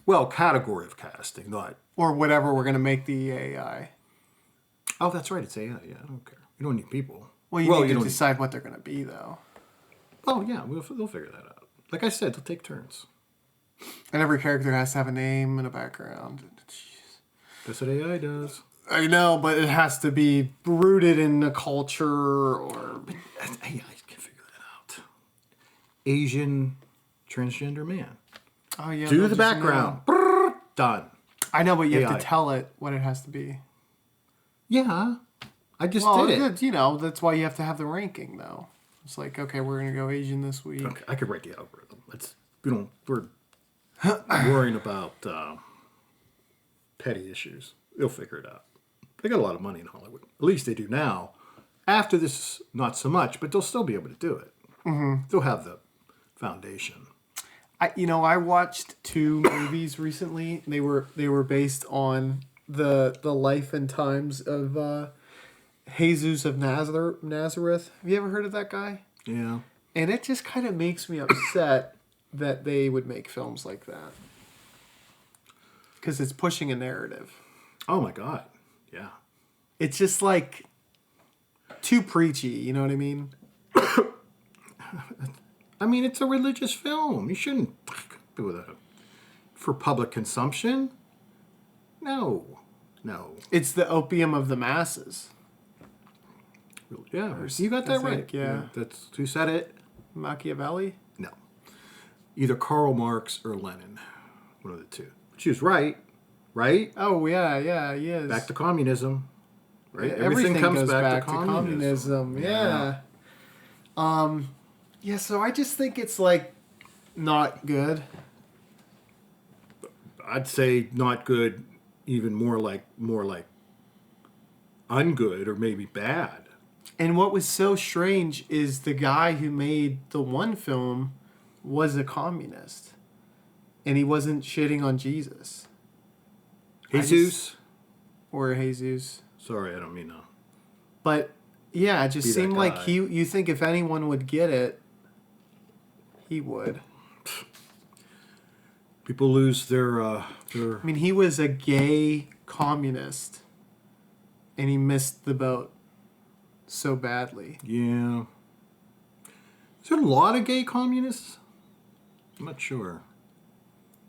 Well, category of casting, not. Or whatever we're going to make the AI. Oh, that's right. It's AI. Yeah, I don't care. You don't need people. Well, you need to don't decide what they're going to be, though. Oh, yeah. They'll figure that out. Like I said, they'll take turns. And every character has to have a name and a background. Jeez. That's what AI does. I know, but it has to be rooted in a culture or... AI can figure that out. Asian transgender man. Oh, yeah. Do they'll the just background. know. Brrr, done. I know, but you have AI. to tell it what it has to be. Yeah. I just Well, did it. that's why you have to have the ranking, though. It's like, okay, we're going to go Asian this week. Okay, I could write the algorithm. We're worrying about petty issues. They'll figure it out. They got a lot of money in Hollywood. At least they do now. After this, not so much, but they'll still be able to do it. Mm-hmm. They'll have the foundation. I watched 2 movies recently. They were based on the life and times of Jesus of Nazareth. Have you ever heard of that guy? Yeah. And it just kind of makes me upset that they would make films like that. Because it's pushing a narrative. Oh my God. Yeah. It's just like too preachy, you know what I mean? I mean, it's a religious film. You shouldn't do that for public consumption. No. It's the opium of the masses. Yeah, you got that I right. think, yeah. That's who said it. Machiavelli? No. Either Karl Marx or Lenin. One of the two. She was right. Right? Oh, yeah, he is. Back to communism. Right? Yeah, Everything comes goes back to communism. Yeah. Yeah, so I just think it's like not good. I'd say not good, even more like ungood or maybe bad. And what was so strange is the guy who made the one film was a communist. And he wasn't shitting on Jesus. Jesus? Or Jesus. Sorry, I don't mean to. But yeah, it just Be that seemed like guy. you think if anyone would get it, he would. People lose their I mean, he was a gay communist. And he missed the boat so badly. yeah. Is there a lot of gay communists? I'm not sure.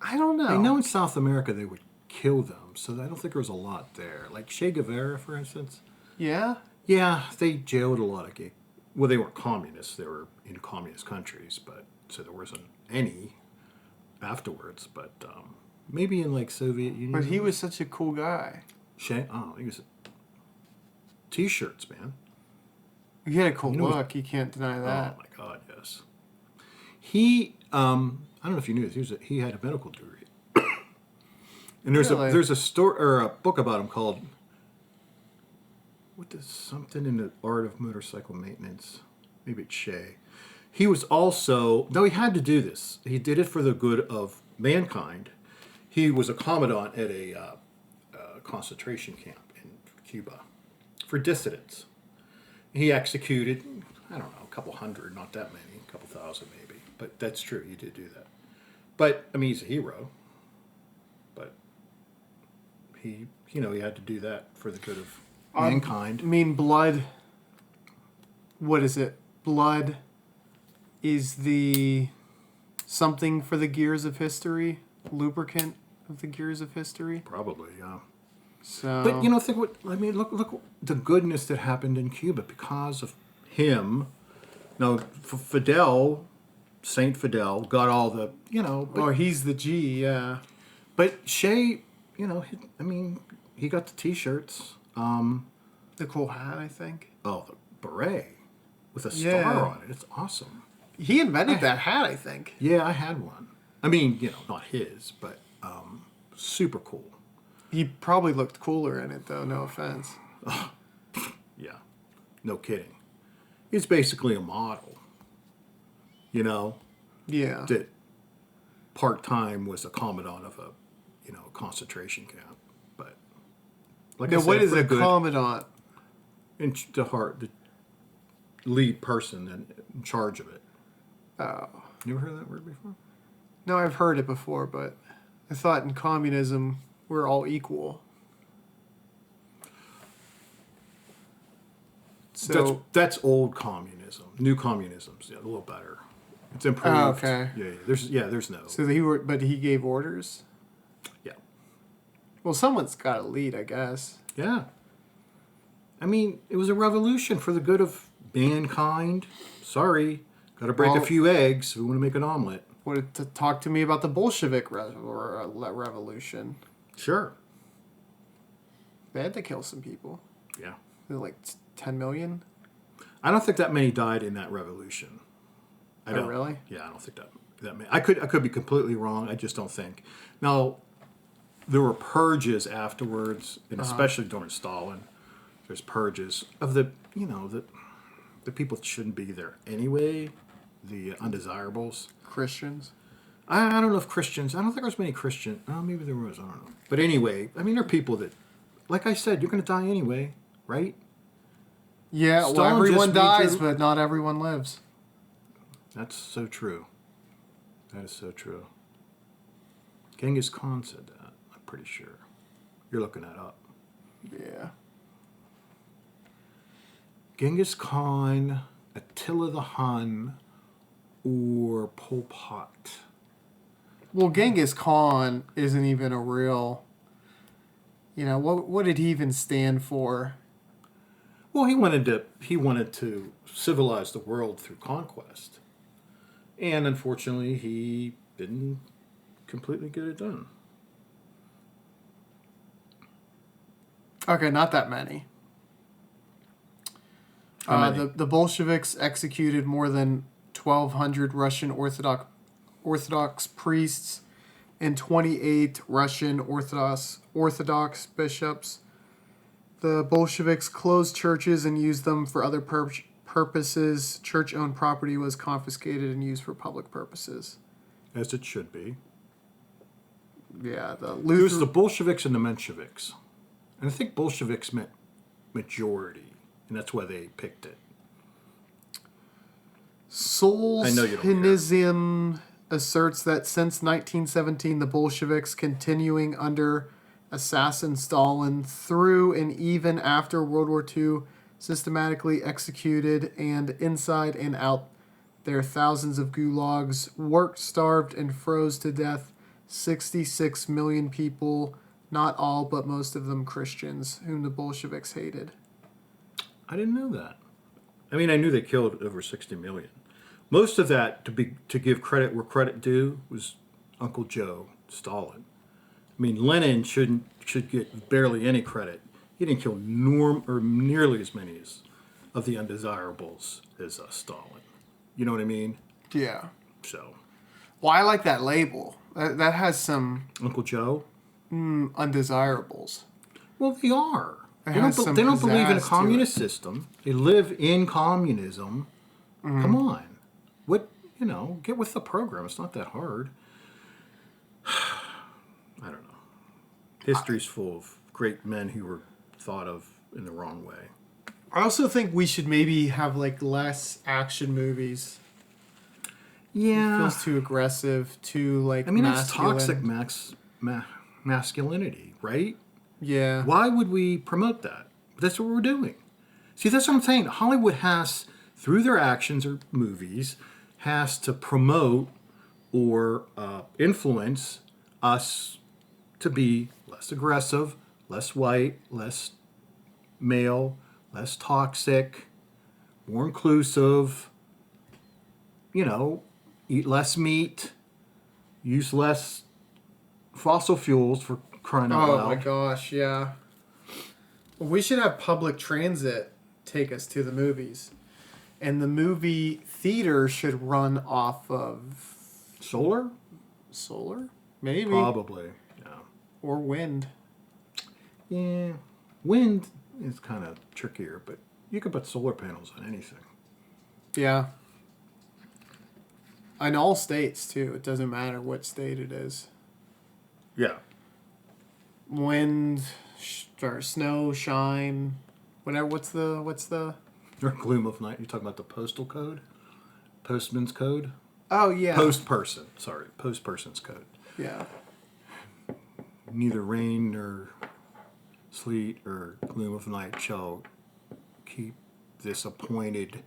I don't know. I know in South America they would kill them, so I don't think there was a lot there. Like Che Guevara, for instance. Yeah? Yeah, they jailed a lot of gay. Well, they weren't communists; they were in communist countries, but so there wasn't any afterwards. But maybe in like Soviet Union. But he was such a cool guy. He was T-shirts, man. He had a cool You know, look. You can't deny that. Oh my God, yes. I don't know if you knew this. He had a medical degree. And there's Really? there's a story or a book about him called something in the art of motorcycle maintenance. Maybe it's Shea. He was also, though he had to do this, he did it for the good of mankind. He was a commandant at a concentration camp in Cuba for dissidents. He executed, I don't know, a couple hundred, not that many, a couple thousand maybe. But that's true, he did do that. But, I mean, he's a hero. But he had to do that for the good of mankind. I mean, blood. What is it? Blood is the something for the gears of history, lubricant of the gears of history. Probably, yeah. So, But look the goodness that happened in Cuba because of him. Now, Saint Fidel got all the, he's the G, yeah. But Shea, he got the T-shirts. The cool hat, I think. Oh, the beret with a star Yeah. on it. It's awesome. He invented that hat, I think. Yeah, I had one. I mean, not his, but super cool. He probably looked cooler in it, though. No offense. Yeah, no kidding. He's basically a model. Yeah. That part-time was a commandant of a concentration camp. But like Now, I said, what is for a good- commandant? the lead person in charge of it. Oh. You ever heard that word before? No, I've heard it before, but I thought in communism we're all equal. So That's old communism. New communism's a little better. It's improved. Oh, okay. There's no. So he gave orders. Yeah. Well, someone's got to lead, I guess. Yeah. I mean, it was a revolution for the good of mankind. Sorry, got to break a few eggs if we want to make an omelet. To talk to me about the Bolshevik revolution. Sure. They had to kill some people. Yeah. Like 10 million. I don't think that many died in that revolution. I don't. Really? Yeah, I don't think that many. I could be completely wrong. I just don't think. Now, there were purges afterwards, and especially during Stalin. There's purges of the people that shouldn't be there anyway, the undesirables. Christians. I don't know if Christians. I don't think there's many Christians. Oh, maybe there was. I don't know. But anyway, I mean, there are people that, like I said, you're going to die anyway, right? Yeah, well, Stalin everyone just made dies, your- but not everyone lives. That's so true. That is so true. Genghis Khan said that. I'm pretty sure. You're looking that up. Yeah. Genghis Khan, Attila the Hun, or Pol Pot. Well, Genghis Khan isn't even a real. What did he even stand for? Well, he wanted to civilize the world through conquest. And unfortunately, he didn't completely get it done. Okay, not that many. How many? The Bolsheviks executed more than 1,200 Russian Orthodox priests and 28 Russian Orthodox bishops. The Bolsheviks closed churches and used them for other purposes. Church-owned property was confiscated and used for public purposes. As it should be. Yeah, There's the Bolsheviks and the Mensheviks. And I think Bolsheviks meant majority, and that's why they picked it. Solzhenitsyn asserts that since 1917, the Bolsheviks, continuing under assassin Stalin through and even after World War II, systematically executed and inside and out their thousands of gulags, worked, starved, and froze to death 66 million people, not all but most of them Christians, whom the Bolsheviks hated. I didn't know that. I mean, I knew they killed over 60 million. Most of that, to give credit where credit due, was Uncle Joe, Stalin. I mean, Lenin should get barely any credit. He didn't kill nearly as many of the undesirables as Stalin. You know what I mean? Yeah. So, Well, I like that label. That has some Uncle Joe. undesirables. Well, they are. It They has don't, some they don't believe in a pizzazz to communist system. They live in communism. Come on. What, get with the program. It's not that hard. I don't know. History's full of great men who were thought of in the wrong way. I also think we should maybe have like less action movies. It Yeah. feels too aggressive, too like I mean, masculine. it's toxic masculinity, right? Yeah. Why would we promote that? That's what we're doing. See, that's what I'm saying. Hollywood has, through their actions or movies, has to promote or influence us to be less aggressive, less white, less male, less toxic, more inclusive, eat less meat, use less fossil fuels for crying out loud. Oh my gosh, yeah. We should have public transit take us to the movies. And the movie theater should run off of Solar? solar? Maybe. Probably, yeah. Or wind. Yeah, wind is kind of trickier, but you could put solar panels on anything. Yeah. In all states, too. It doesn't matter what state it is. Yeah. Wind, or snow, shine, whatever. What's the... Or gloom of night. You're talking about the postal code? Postman's code? Oh, yeah. Postperson's code. Yeah. Neither rain nor sleet or gloom of night shall keep this appointed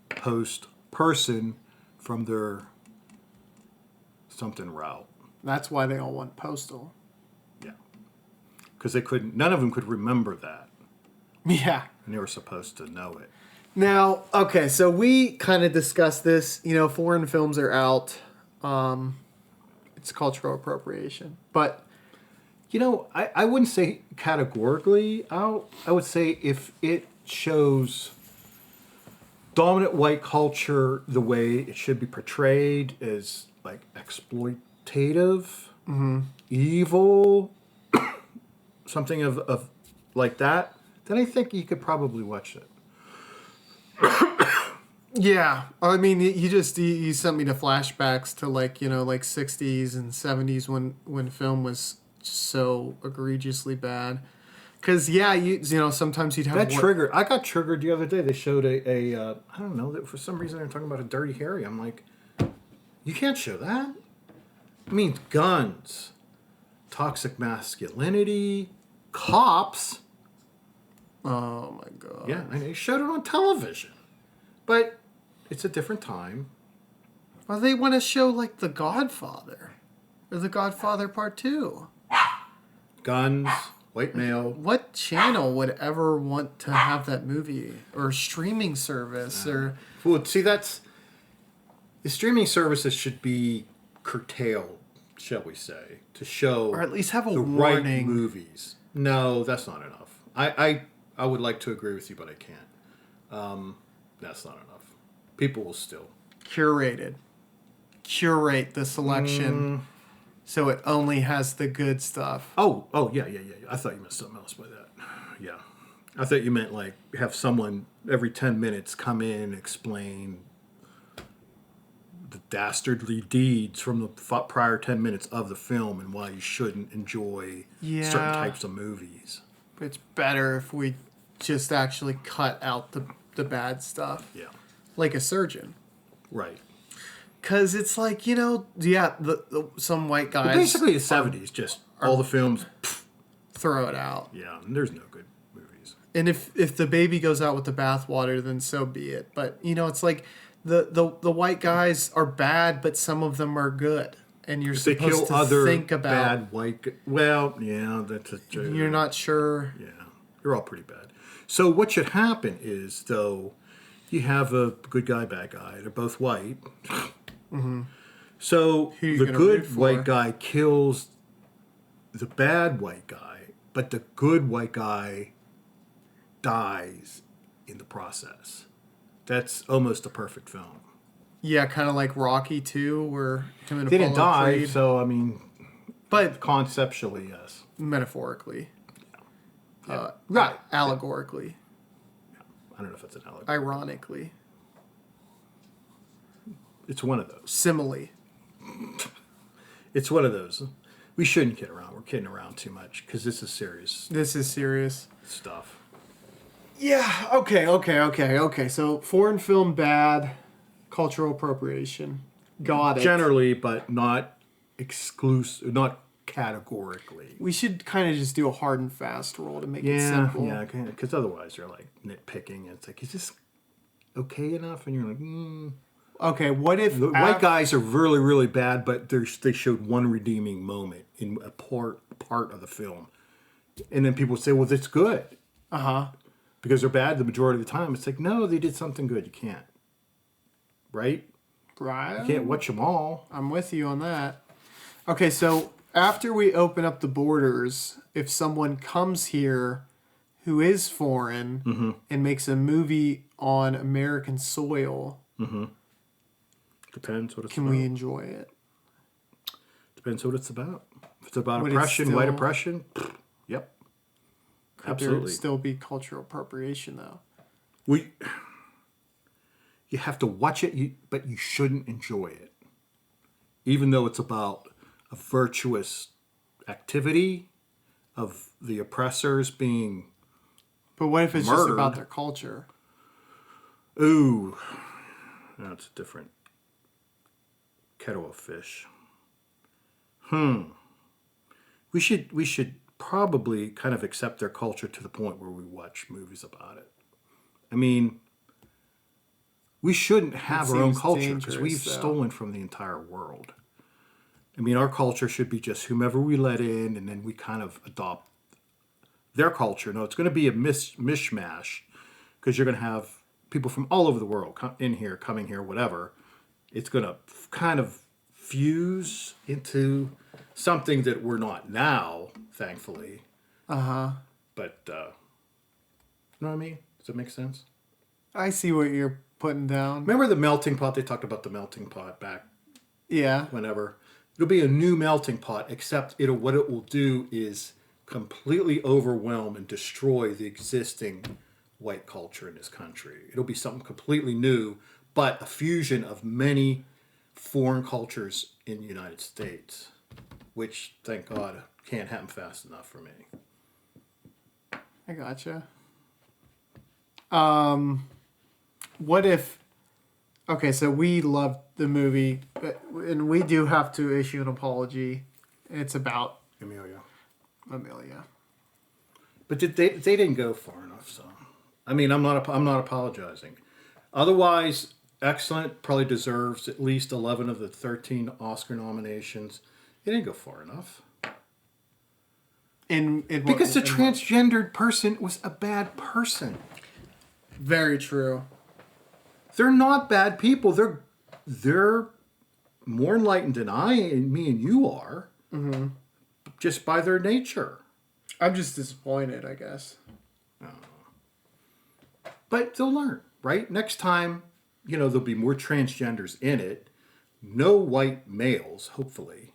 post person from their something route. That's why they all want postal. Yeah. Because none of them could remember that. Yeah. And they were supposed to know it. Now, okay, so we kind of discussed this. Foreign films are out. It's cultural appropriation. But, I wouldn't say categorically out. I would say if it shows dominant white culture the way it should be portrayed as like exploitative, evil, something of like that, then I think you could probably watch it. yeah, I mean, you sent me to flashbacks to like 60s and 70s when film was so egregiously bad. Because sometimes you'd have That triggered. I got triggered the other day. They showed a I don't know, that for some reason they're talking about a Dirty Harry. I'm like, you can't show that. I mean, guns, toxic masculinity, cops. Oh my god. Yeah, and they showed it on television. But it's a different time. Well, they want to show like The Godfather, or The Godfather Part 2. Guns, white male. What channel would ever want to have that movie, or streaming service, or... Well, see, the streaming services should be curtailed, shall we say, to show... Or at least have a the warning. right movies. No, that's not enough. I would like to agree with you, but I can't. That's not enough. People will still... Curate the selection so it only has the good stuff. Oh, yeah. I thought you meant something else by that. Yeah. I thought you meant like have someone every 10 minutes come in and explain the dastardly deeds from the prior 10 minutes of the film and why you shouldn't enjoy certain types of movies. It's better if we just actually cut out the bad stuff. Yeah. Like a surgeon. Right. Because it's like, some white guys... But basically, the 70s, just all the films... throw it out. Yeah, and there's no good movies. And if the baby goes out with the bathwater, then so be it. But, it's like the white guys are bad, but some of them are good. And you're supposed to think about... bad white... Well, yeah, that's a... You're not sure. Yeah, they're all pretty bad. So what should happen is, though, you have a good guy, bad guy. They're both white. Mm-hmm. So the good white guy kills the bad white guy, but the good white guy dies in the process. That's almost a perfect film. Yeah, kind of like Rocky 2, where him and They didn't Apollo die, Creed, so I mean, but conceptually, yes. metaphorically, Right. allegorically, I don't know if it's an allegory. ironically, It's one of those. simile. It's one of those. We shouldn't kid around. We're kidding around too much because this is serious This is serious. stuff. Yeah. Okay. So foreign film bad, cultural appropriation. Got it. Generally, but not exclusive, not categorically. We should kind of just do a hard and fast rule to make it Yeah, simple. yeah, because otherwise you're like nitpicking. It's like, is this okay enough? And you're like, Okay. What if The white guys are really, really bad, but they showed one redeeming moment in a part of the film, and then people say, "Well, that's good," because they're bad the majority of the time. It's like, no, they did something good. You can't, right? Right. You can't watch them all. I'm with you on that. Okay, so after we open up the borders, if someone comes here who is foreign and makes a movie on American soil, Depends what it's can about. we enjoy it? Depends what it's about. If it's about Would it oppression, white still- oppression, yep, Could absolutely. there still be cultural appropriation, though? You have to watch it, but you shouldn't enjoy it. Even though it's about a virtuous activity of the oppressors being, But what if it's just Murdered. about their culture? ooh, that's a different kettle of fish. We should probably kind of accept their culture to the point where we watch movies about it. I mean, we shouldn't have our own seems culture because dangerous, we've though. stolen from the entire world. I mean, our culture should be just whomever we let in, and then we kind of adopt their culture. No, it's going to be a mishmash because you're going to have people from all over the world coming here, whatever. It's going to kind of fuse into something that we're not now, thankfully. But, you know what I mean? Does that make sense? I see what you're putting down. Remember the melting pot? They talked about the melting pot back Yeah. whenever. It'll be a new melting pot, except what it will do is completely overwhelm and destroy the existing white culture in this country. It'll be something completely new, but a fusion of many foreign cultures in the United States, which, thank God, can't happen fast enough for me. I gotcha. What if? Okay, so we loved the movie, and we do have to issue an apology. It's about Amelia. Amelia. But they didn't go far enough, so I mean, I'm not apologizing. Otherwise, excellent. Probably deserves at least 11 of the 13 Oscar nominations. It didn't go far enough. Because the transgendered person was a bad person. Very true. They're not bad people. They're more enlightened than me and you are. Mm-hmm. Just by their nature. I'm just disappointed, I guess. But they'll learn, right? Next time, there'll be more transgenders in it. No white males, hopefully.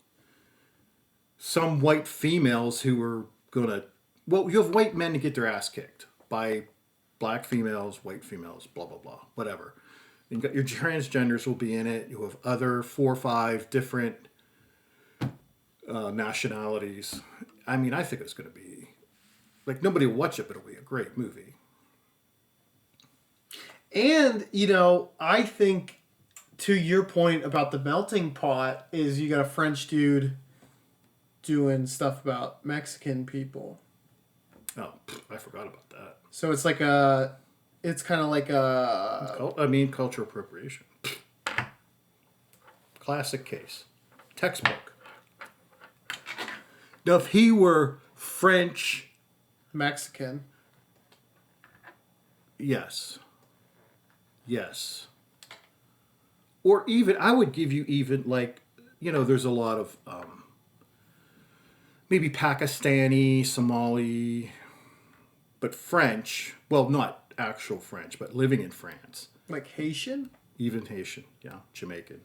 Some white females who are going to... Well, you have white men to get their ass kicked by black females, white females, blah, blah, blah, whatever. And you got your transgenders will be in it. You have other 4 or 5 different nationalities. I mean, I think it's going to be... Like, nobody will watch it, but it'll be a great movie. And, I think to your point about the melting pot is you got a French dude doing stuff about Mexican people. Oh, I forgot about that. So it's like it's kind of like Cultural appropriation. Classic case. Textbook. Now, if he were French, Mexican. yes. Or even, I would give you even there's a lot of maybe Pakistani, Somali, but French. Well, not actual French, but living in France. Like Haitian? Even Haitian, yeah, Jamaican.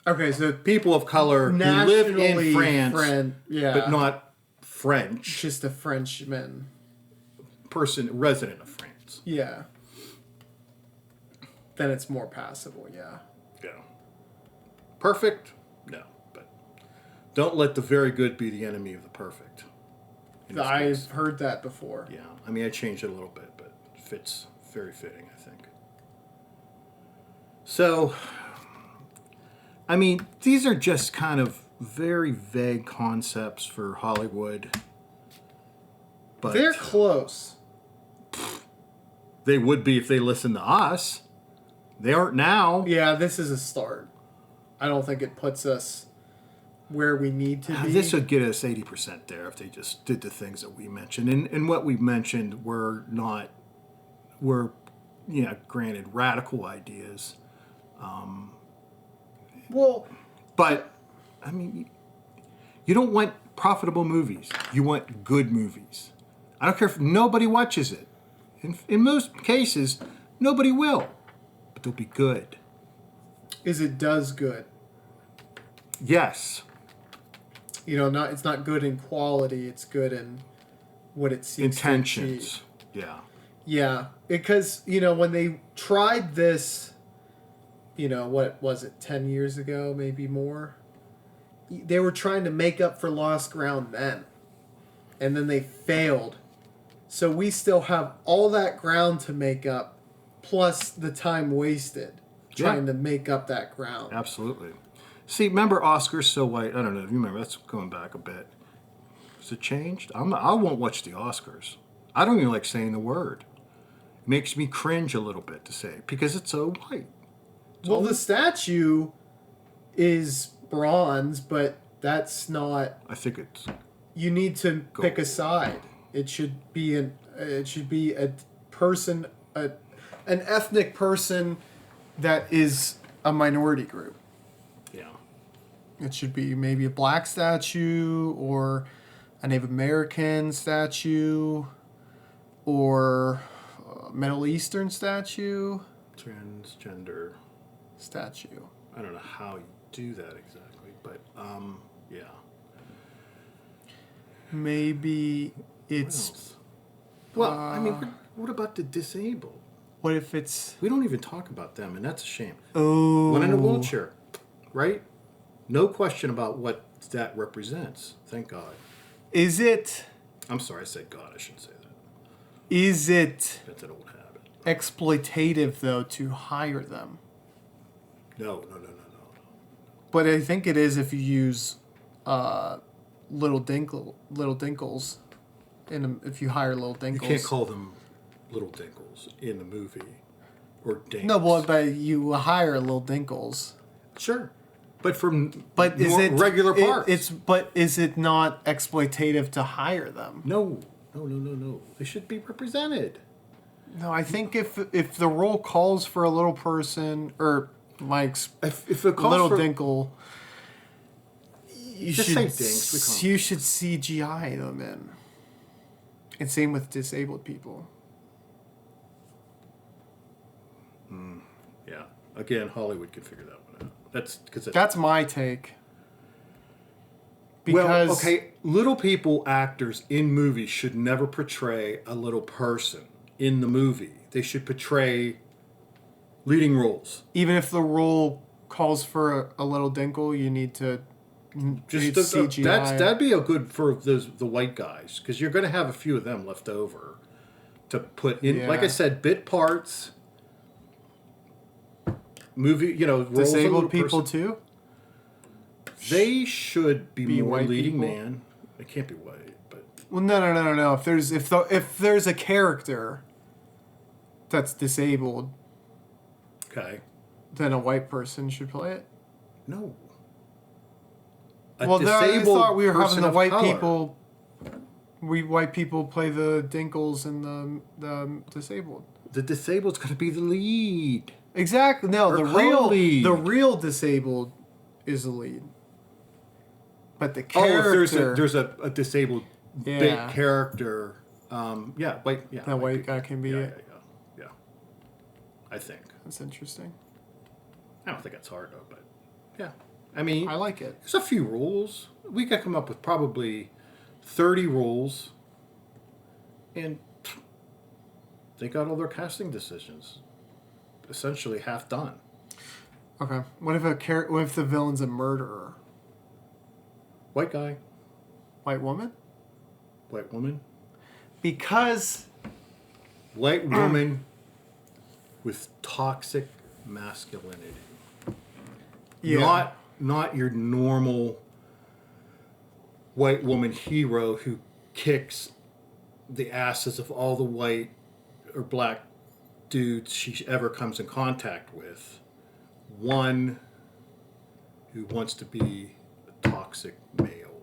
Okay, so People of color who live in nationally France, yeah, but not French. just a Frenchman. Resident of France. Yeah. Then it's more passable, yeah. Yeah. Perfect? No. But don't let the very good be the enemy of the perfect. I've heard that before. Yeah. I mean, I changed it a little bit, but it fits very fitting, I think. So, I mean, these are just kind of very vague concepts for Hollywood. But They're close. they would be if they listened to us. They aren't now. Yeah, this is a start. I don't think it puts us where we need to be. This would get us 80% there if they just did the things that we mentioned. And what we mentioned were, granted, radical ideas. Well, but, I mean, you don't want profitable movies. You want good movies. I don't care if nobody watches it. In most cases, nobody will. But they'll be good. it does good. Yes. It's not good in quality, it's good in what it seeks Intentions. to achieve. Yeah. Yeah, because, when they tried this, what was it, 10 years ago, maybe more? They were trying to make up for lost ground then. And then they failed. So we still have all that ground to make up, plus the time wasted trying to make up that ground. Absolutely. See, remember Oscars So White? I don't know if you remember. That's going back a bit. Has it changed? I won't watch the Oscars. I don't even like saying the word. It makes me cringe a little bit to say it because it's so white. Well, the statue is bronze, but that's not. I think it's. You need to pick a side. It should be a person, an ethnic person that is a minority group. Yeah. It should be maybe a black statue or a Native American statue or a Middle Eastern statue. Transgender. Statue. I don't know how you do that exactly, but yeah. Maybe it's. Well, I mean, what about the disabled? What if it's. We don't even talk about them, and that's a shame. Oh. One in a wheelchair, right? No question about what that represents. Thank God. Is it. I'm sorry, I said God. I shouldn't say that. Is it. That's an old habit. Exploitative, though, to hire them? No. But I think it is if you use little dinkles. If you hire little dinkles. You can't call them little dinkles in the movie or dinkles. No, but you hire little dinkles. Sure. But from is it regular parts. But is it not exploitative to hire them? No. They should be represented. No, I think if the role calls for a little person or Mike's if it calls little for, dinkle, you should say dinks. You should CGI them in. And same with disabled people. Yeah. Again, Hollywood can figure that one out. That's my take. Because little people actors in movies should never portray a little person in the movie. They should portray leading roles. Even if the role calls for a little dinkle, you need to just CGI. That'd be a good for the white guys because you're going to have a few of them left over to put in. Yeah. Like I said, bit parts. Movie, disabled people too. They should be more white leading people. Man. They can't be white, but no. If there's a character that's disabled, okay, then a white person should play it. No. I thought we were having the white people. White people play the dinkles and the disabled. The disabled's going to be the lead. Exactly. No, or the real disabled is the lead. But the character. If there's a disabled big character, white. Yeah, that white guy can be it. Yeah. I think. That's interesting. I don't think that's hard though, but yeah. I mean, I like it. there's a few rules. We could come up with probably 30 rules, and they got all their casting decisions essentially half done. Okay. What if the villain's a murderer? White guy, White woman? white woman, Because white woman with toxic masculinity. yeah. Not your normal white woman hero who kicks the asses of all the white or black dudes she ever comes in contact with. One who wants to be a toxic male.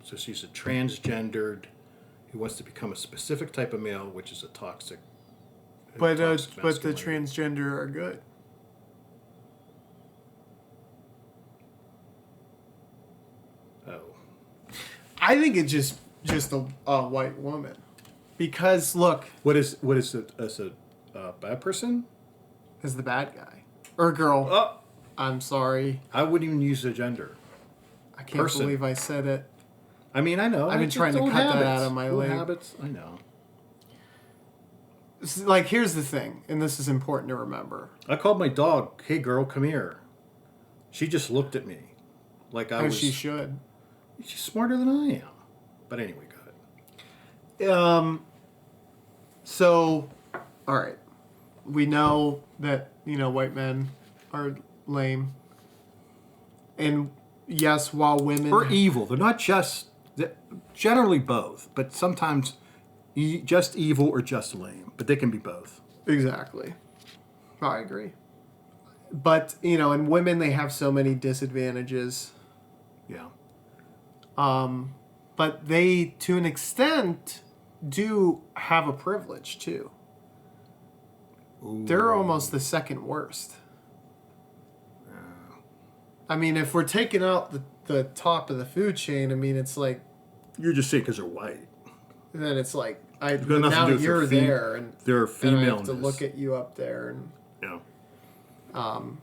So she's a transgendered who wants to become a specific type of male, which is a toxic. But the masculinity. transgender are good. Oh. I think it's just a white woman. Because look, What is it as a bad person? is the bad guy or girl. Oh, I'm sorry. I wouldn't even use the gender. I can't Person. believe I said it. I mean, I know. I've been it's trying to old cut that habits. out of my Old leg. habits. I know. Like, here's the thing, and this is important to remember. I called my dog, "Hey, girl, come here." She just looked at me, like I As was. she should. She's smarter than I am. But anyway, go ahead. So, all right. We know that, white men are lame. And yes, while women... Or evil. They're not just. Generally both, but sometimes just evil or just lame. But they can be both. Exactly. I agree. But, in women, they have so many disadvantages. Yeah. But they, to an extent, do have a privilege, too. Ooh. They're almost the second worst. I mean, if we're taking out the top of the food chain, I mean, it's like... You're just saying because they're white. Then it's like, got nothing now to do with you're their there, and their and I have to femaleness. look at you up there, and Yeah.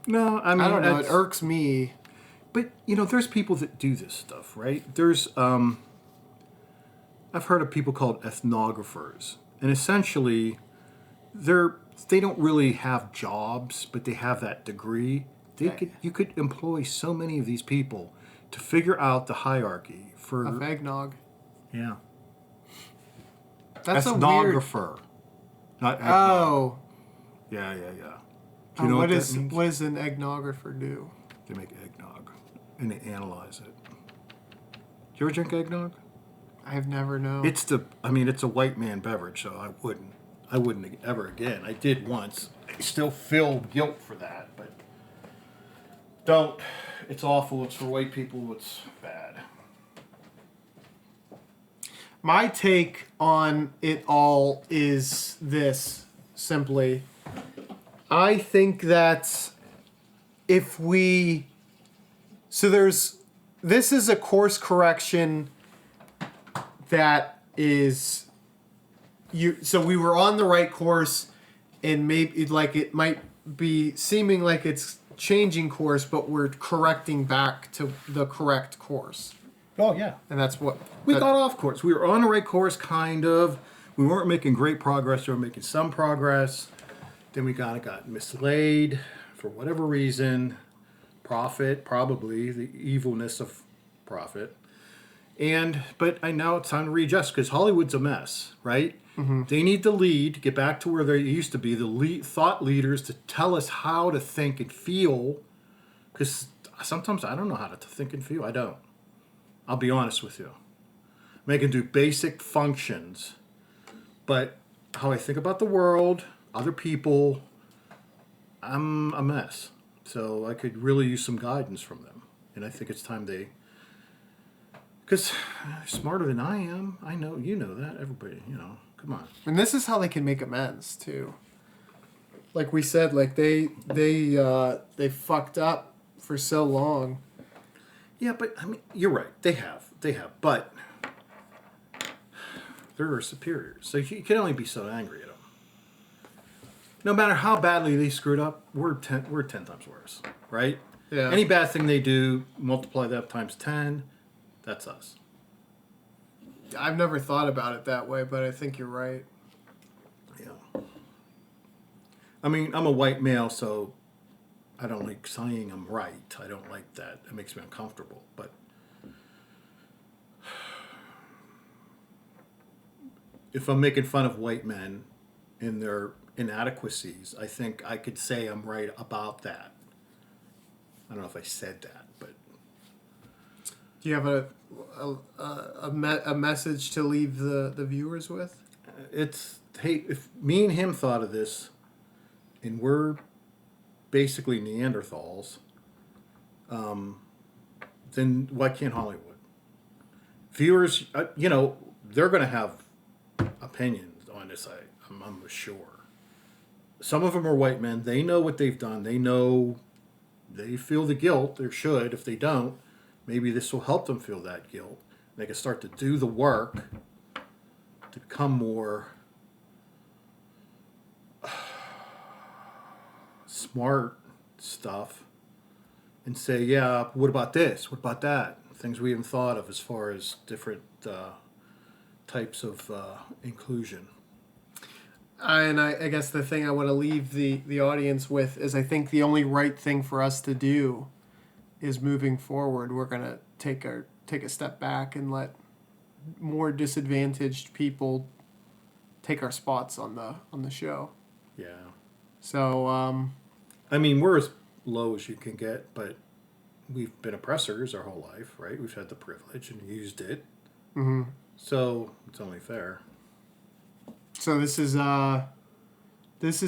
No, I mean, I don't know. It that's- irks me. But there's people that do this stuff, right? There's I've heard of people called ethnographers, and essentially, they don't really have jobs, but they have that degree. You could employ so many of these people to figure out the hierarchy for Of eggnog. yeah. That's a weird. Ethnographer, not eggnog. Oh, Yeah. Do you know what that does means? what does an ethnographer do? They make eggnog, and they analyze it. Do you ever drink eggnog? I've never known. It's a white man beverage, so I wouldn't ever again. I did once. I still feel guilt for that, but don't. It's awful. It's for white people. It's bad. My take on it all is this, simply. I think that if we... So this is a course correction that is... So we were on the right course, and maybe it might be seeming like it's changing course, but we're correcting back to the correct course. Oh yeah. And that's what... We got off course. We were on the right course, kind of. We weren't making great progress. We were making some progress. Then we kind of got mislaid for whatever reason. Profit, probably the evilness of profit. But I now it's time to readjust because Hollywood's a mess, right? Mm-hmm. They need the lead, get back to where they used to be, the thought leaders to tell us how to think and feel. Because sometimes I don't know how to think and feel. I don't. I'll be honest with you. I can do basic functions, but how I think about the world, other people, I'm a mess. So I could really use some guidance from them. And I think it's time because they're smarter than I am. I know, you know that. Everybody, come on. And this is how they can make amends too. Like we said, like they fucked up for so long. Yeah, but I mean, you're right. They have, but they're our superiors. So you can only be so angry at them. no matter how badly they screwed up, we're 10 times worse, right? Yeah. Any bad thing they do, multiply that times 10, that's us. I've never thought about it that way, but I think you're right. Yeah. I mean, I'm a white male, so I don't like saying I'm right. I don't like that. It makes me uncomfortable. But if I'm making fun of white men and their inadequacies, I think I could say I'm right about that. I don't know if I said that, but Do you have a message to leave the viewers with? it's, hey, if me and him thought of this, and we're basically Neanderthals, then why can't Hollywood? Viewers, they're going to have opinions on this, I'm sure. Some of them are white men. They know what they've done. They feel the guilt, or should. If they don't, maybe this will help them feel that guilt. They can start to do the work to become more smart stuff and say, yeah, what about this? What about that? Things we haven't thought of as far as different types of inclusion. And I guess the thing I want to leave the audience with is I think the only right thing for us to do is moving forward. We're going to take a step back and let more disadvantaged people take our spots on the show. Yeah. So, I mean, we're as low as you can get, but we've been oppressors our whole life, right? We've had the privilege and used it. mm-hmm. So it's only fair. So this is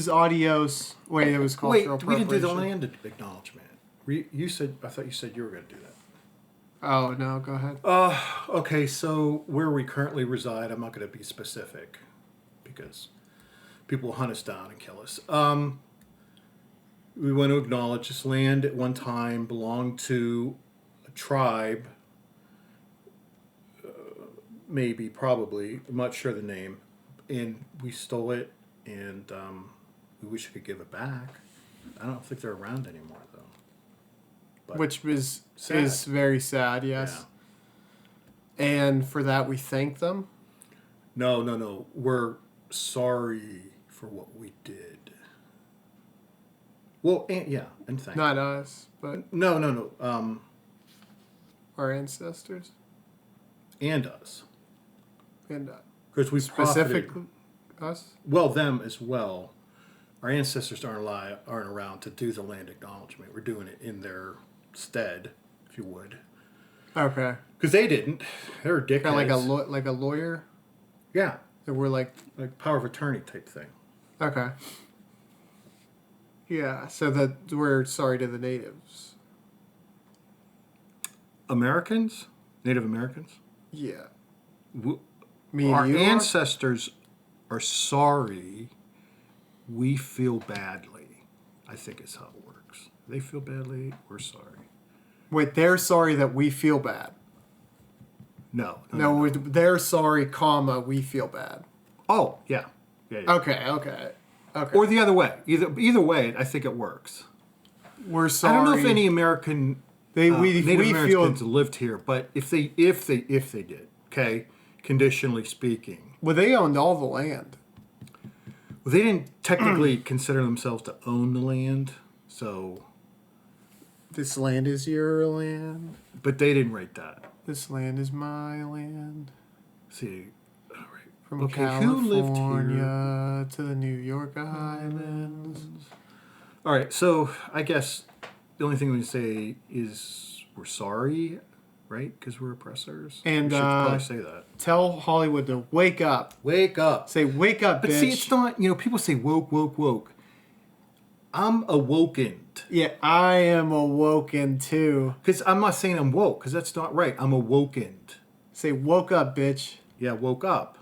adios. Wait, it was cultural Wait, we didn't do the appropriation. land acknowledgement. I thought you said you were going to do that. Oh no, go ahead. Okay, so where we currently reside, I'm not going to be specific because people will hunt us down and kill us. We want to acknowledge this land at one time belonged to a tribe, maybe, probably, I'm not sure the name, and we stole it, and we wish we could give it back. I don't think they're around anymore, though. But Which is sad. very sad, yes. Yeah. And for that we thank them. No. We're sorry for what we did. Well, and thank Not us, but No. our ancestors. And us. And Because we specific profited. us. Well, them as well. Our ancestors aren't around to do the land acknowledgement. We're doing it in their stead, if you would. Okay. Because they didn't. They were dickheads. Kind of like a lawyer. Yeah. That we're like Power of attorney type thing. okay. Yeah, so that we're sorry to the natives. Americans? Native Americans? Yeah. W- Me and Our you are? ancestors are sorry. We feel badly. I think is how it works. They feel badly. We're sorry. Wait, they're sorry that we feel bad. No. No, they're sorry, comma, we feel bad. Oh, yeah. Okay. Or the other way. Either way, I think it works. We're sorry. I don't know if any American Native Americans lived here, but if they did, okay, conditionally speaking. Well, they owned all the land. Well, they didn't technically consider themselves to own the land, so. This land is your land. But they didn't write that. This land is my land. See, all right. From Okay, California who lived here? to the New York Islands. All right, so I guess the only thing we can say is we're sorry, right? Because we're oppressors. And we should probably say that. Tell Hollywood to wake up. Wake up. Say, wake up, But bitch. see, it's not, people say woke. I'm awokened. Yeah, I am awoken too. Because I'm not saying I'm woke, because that's not right. I'm awokened. Say, woke up, bitch. Yeah, woke up.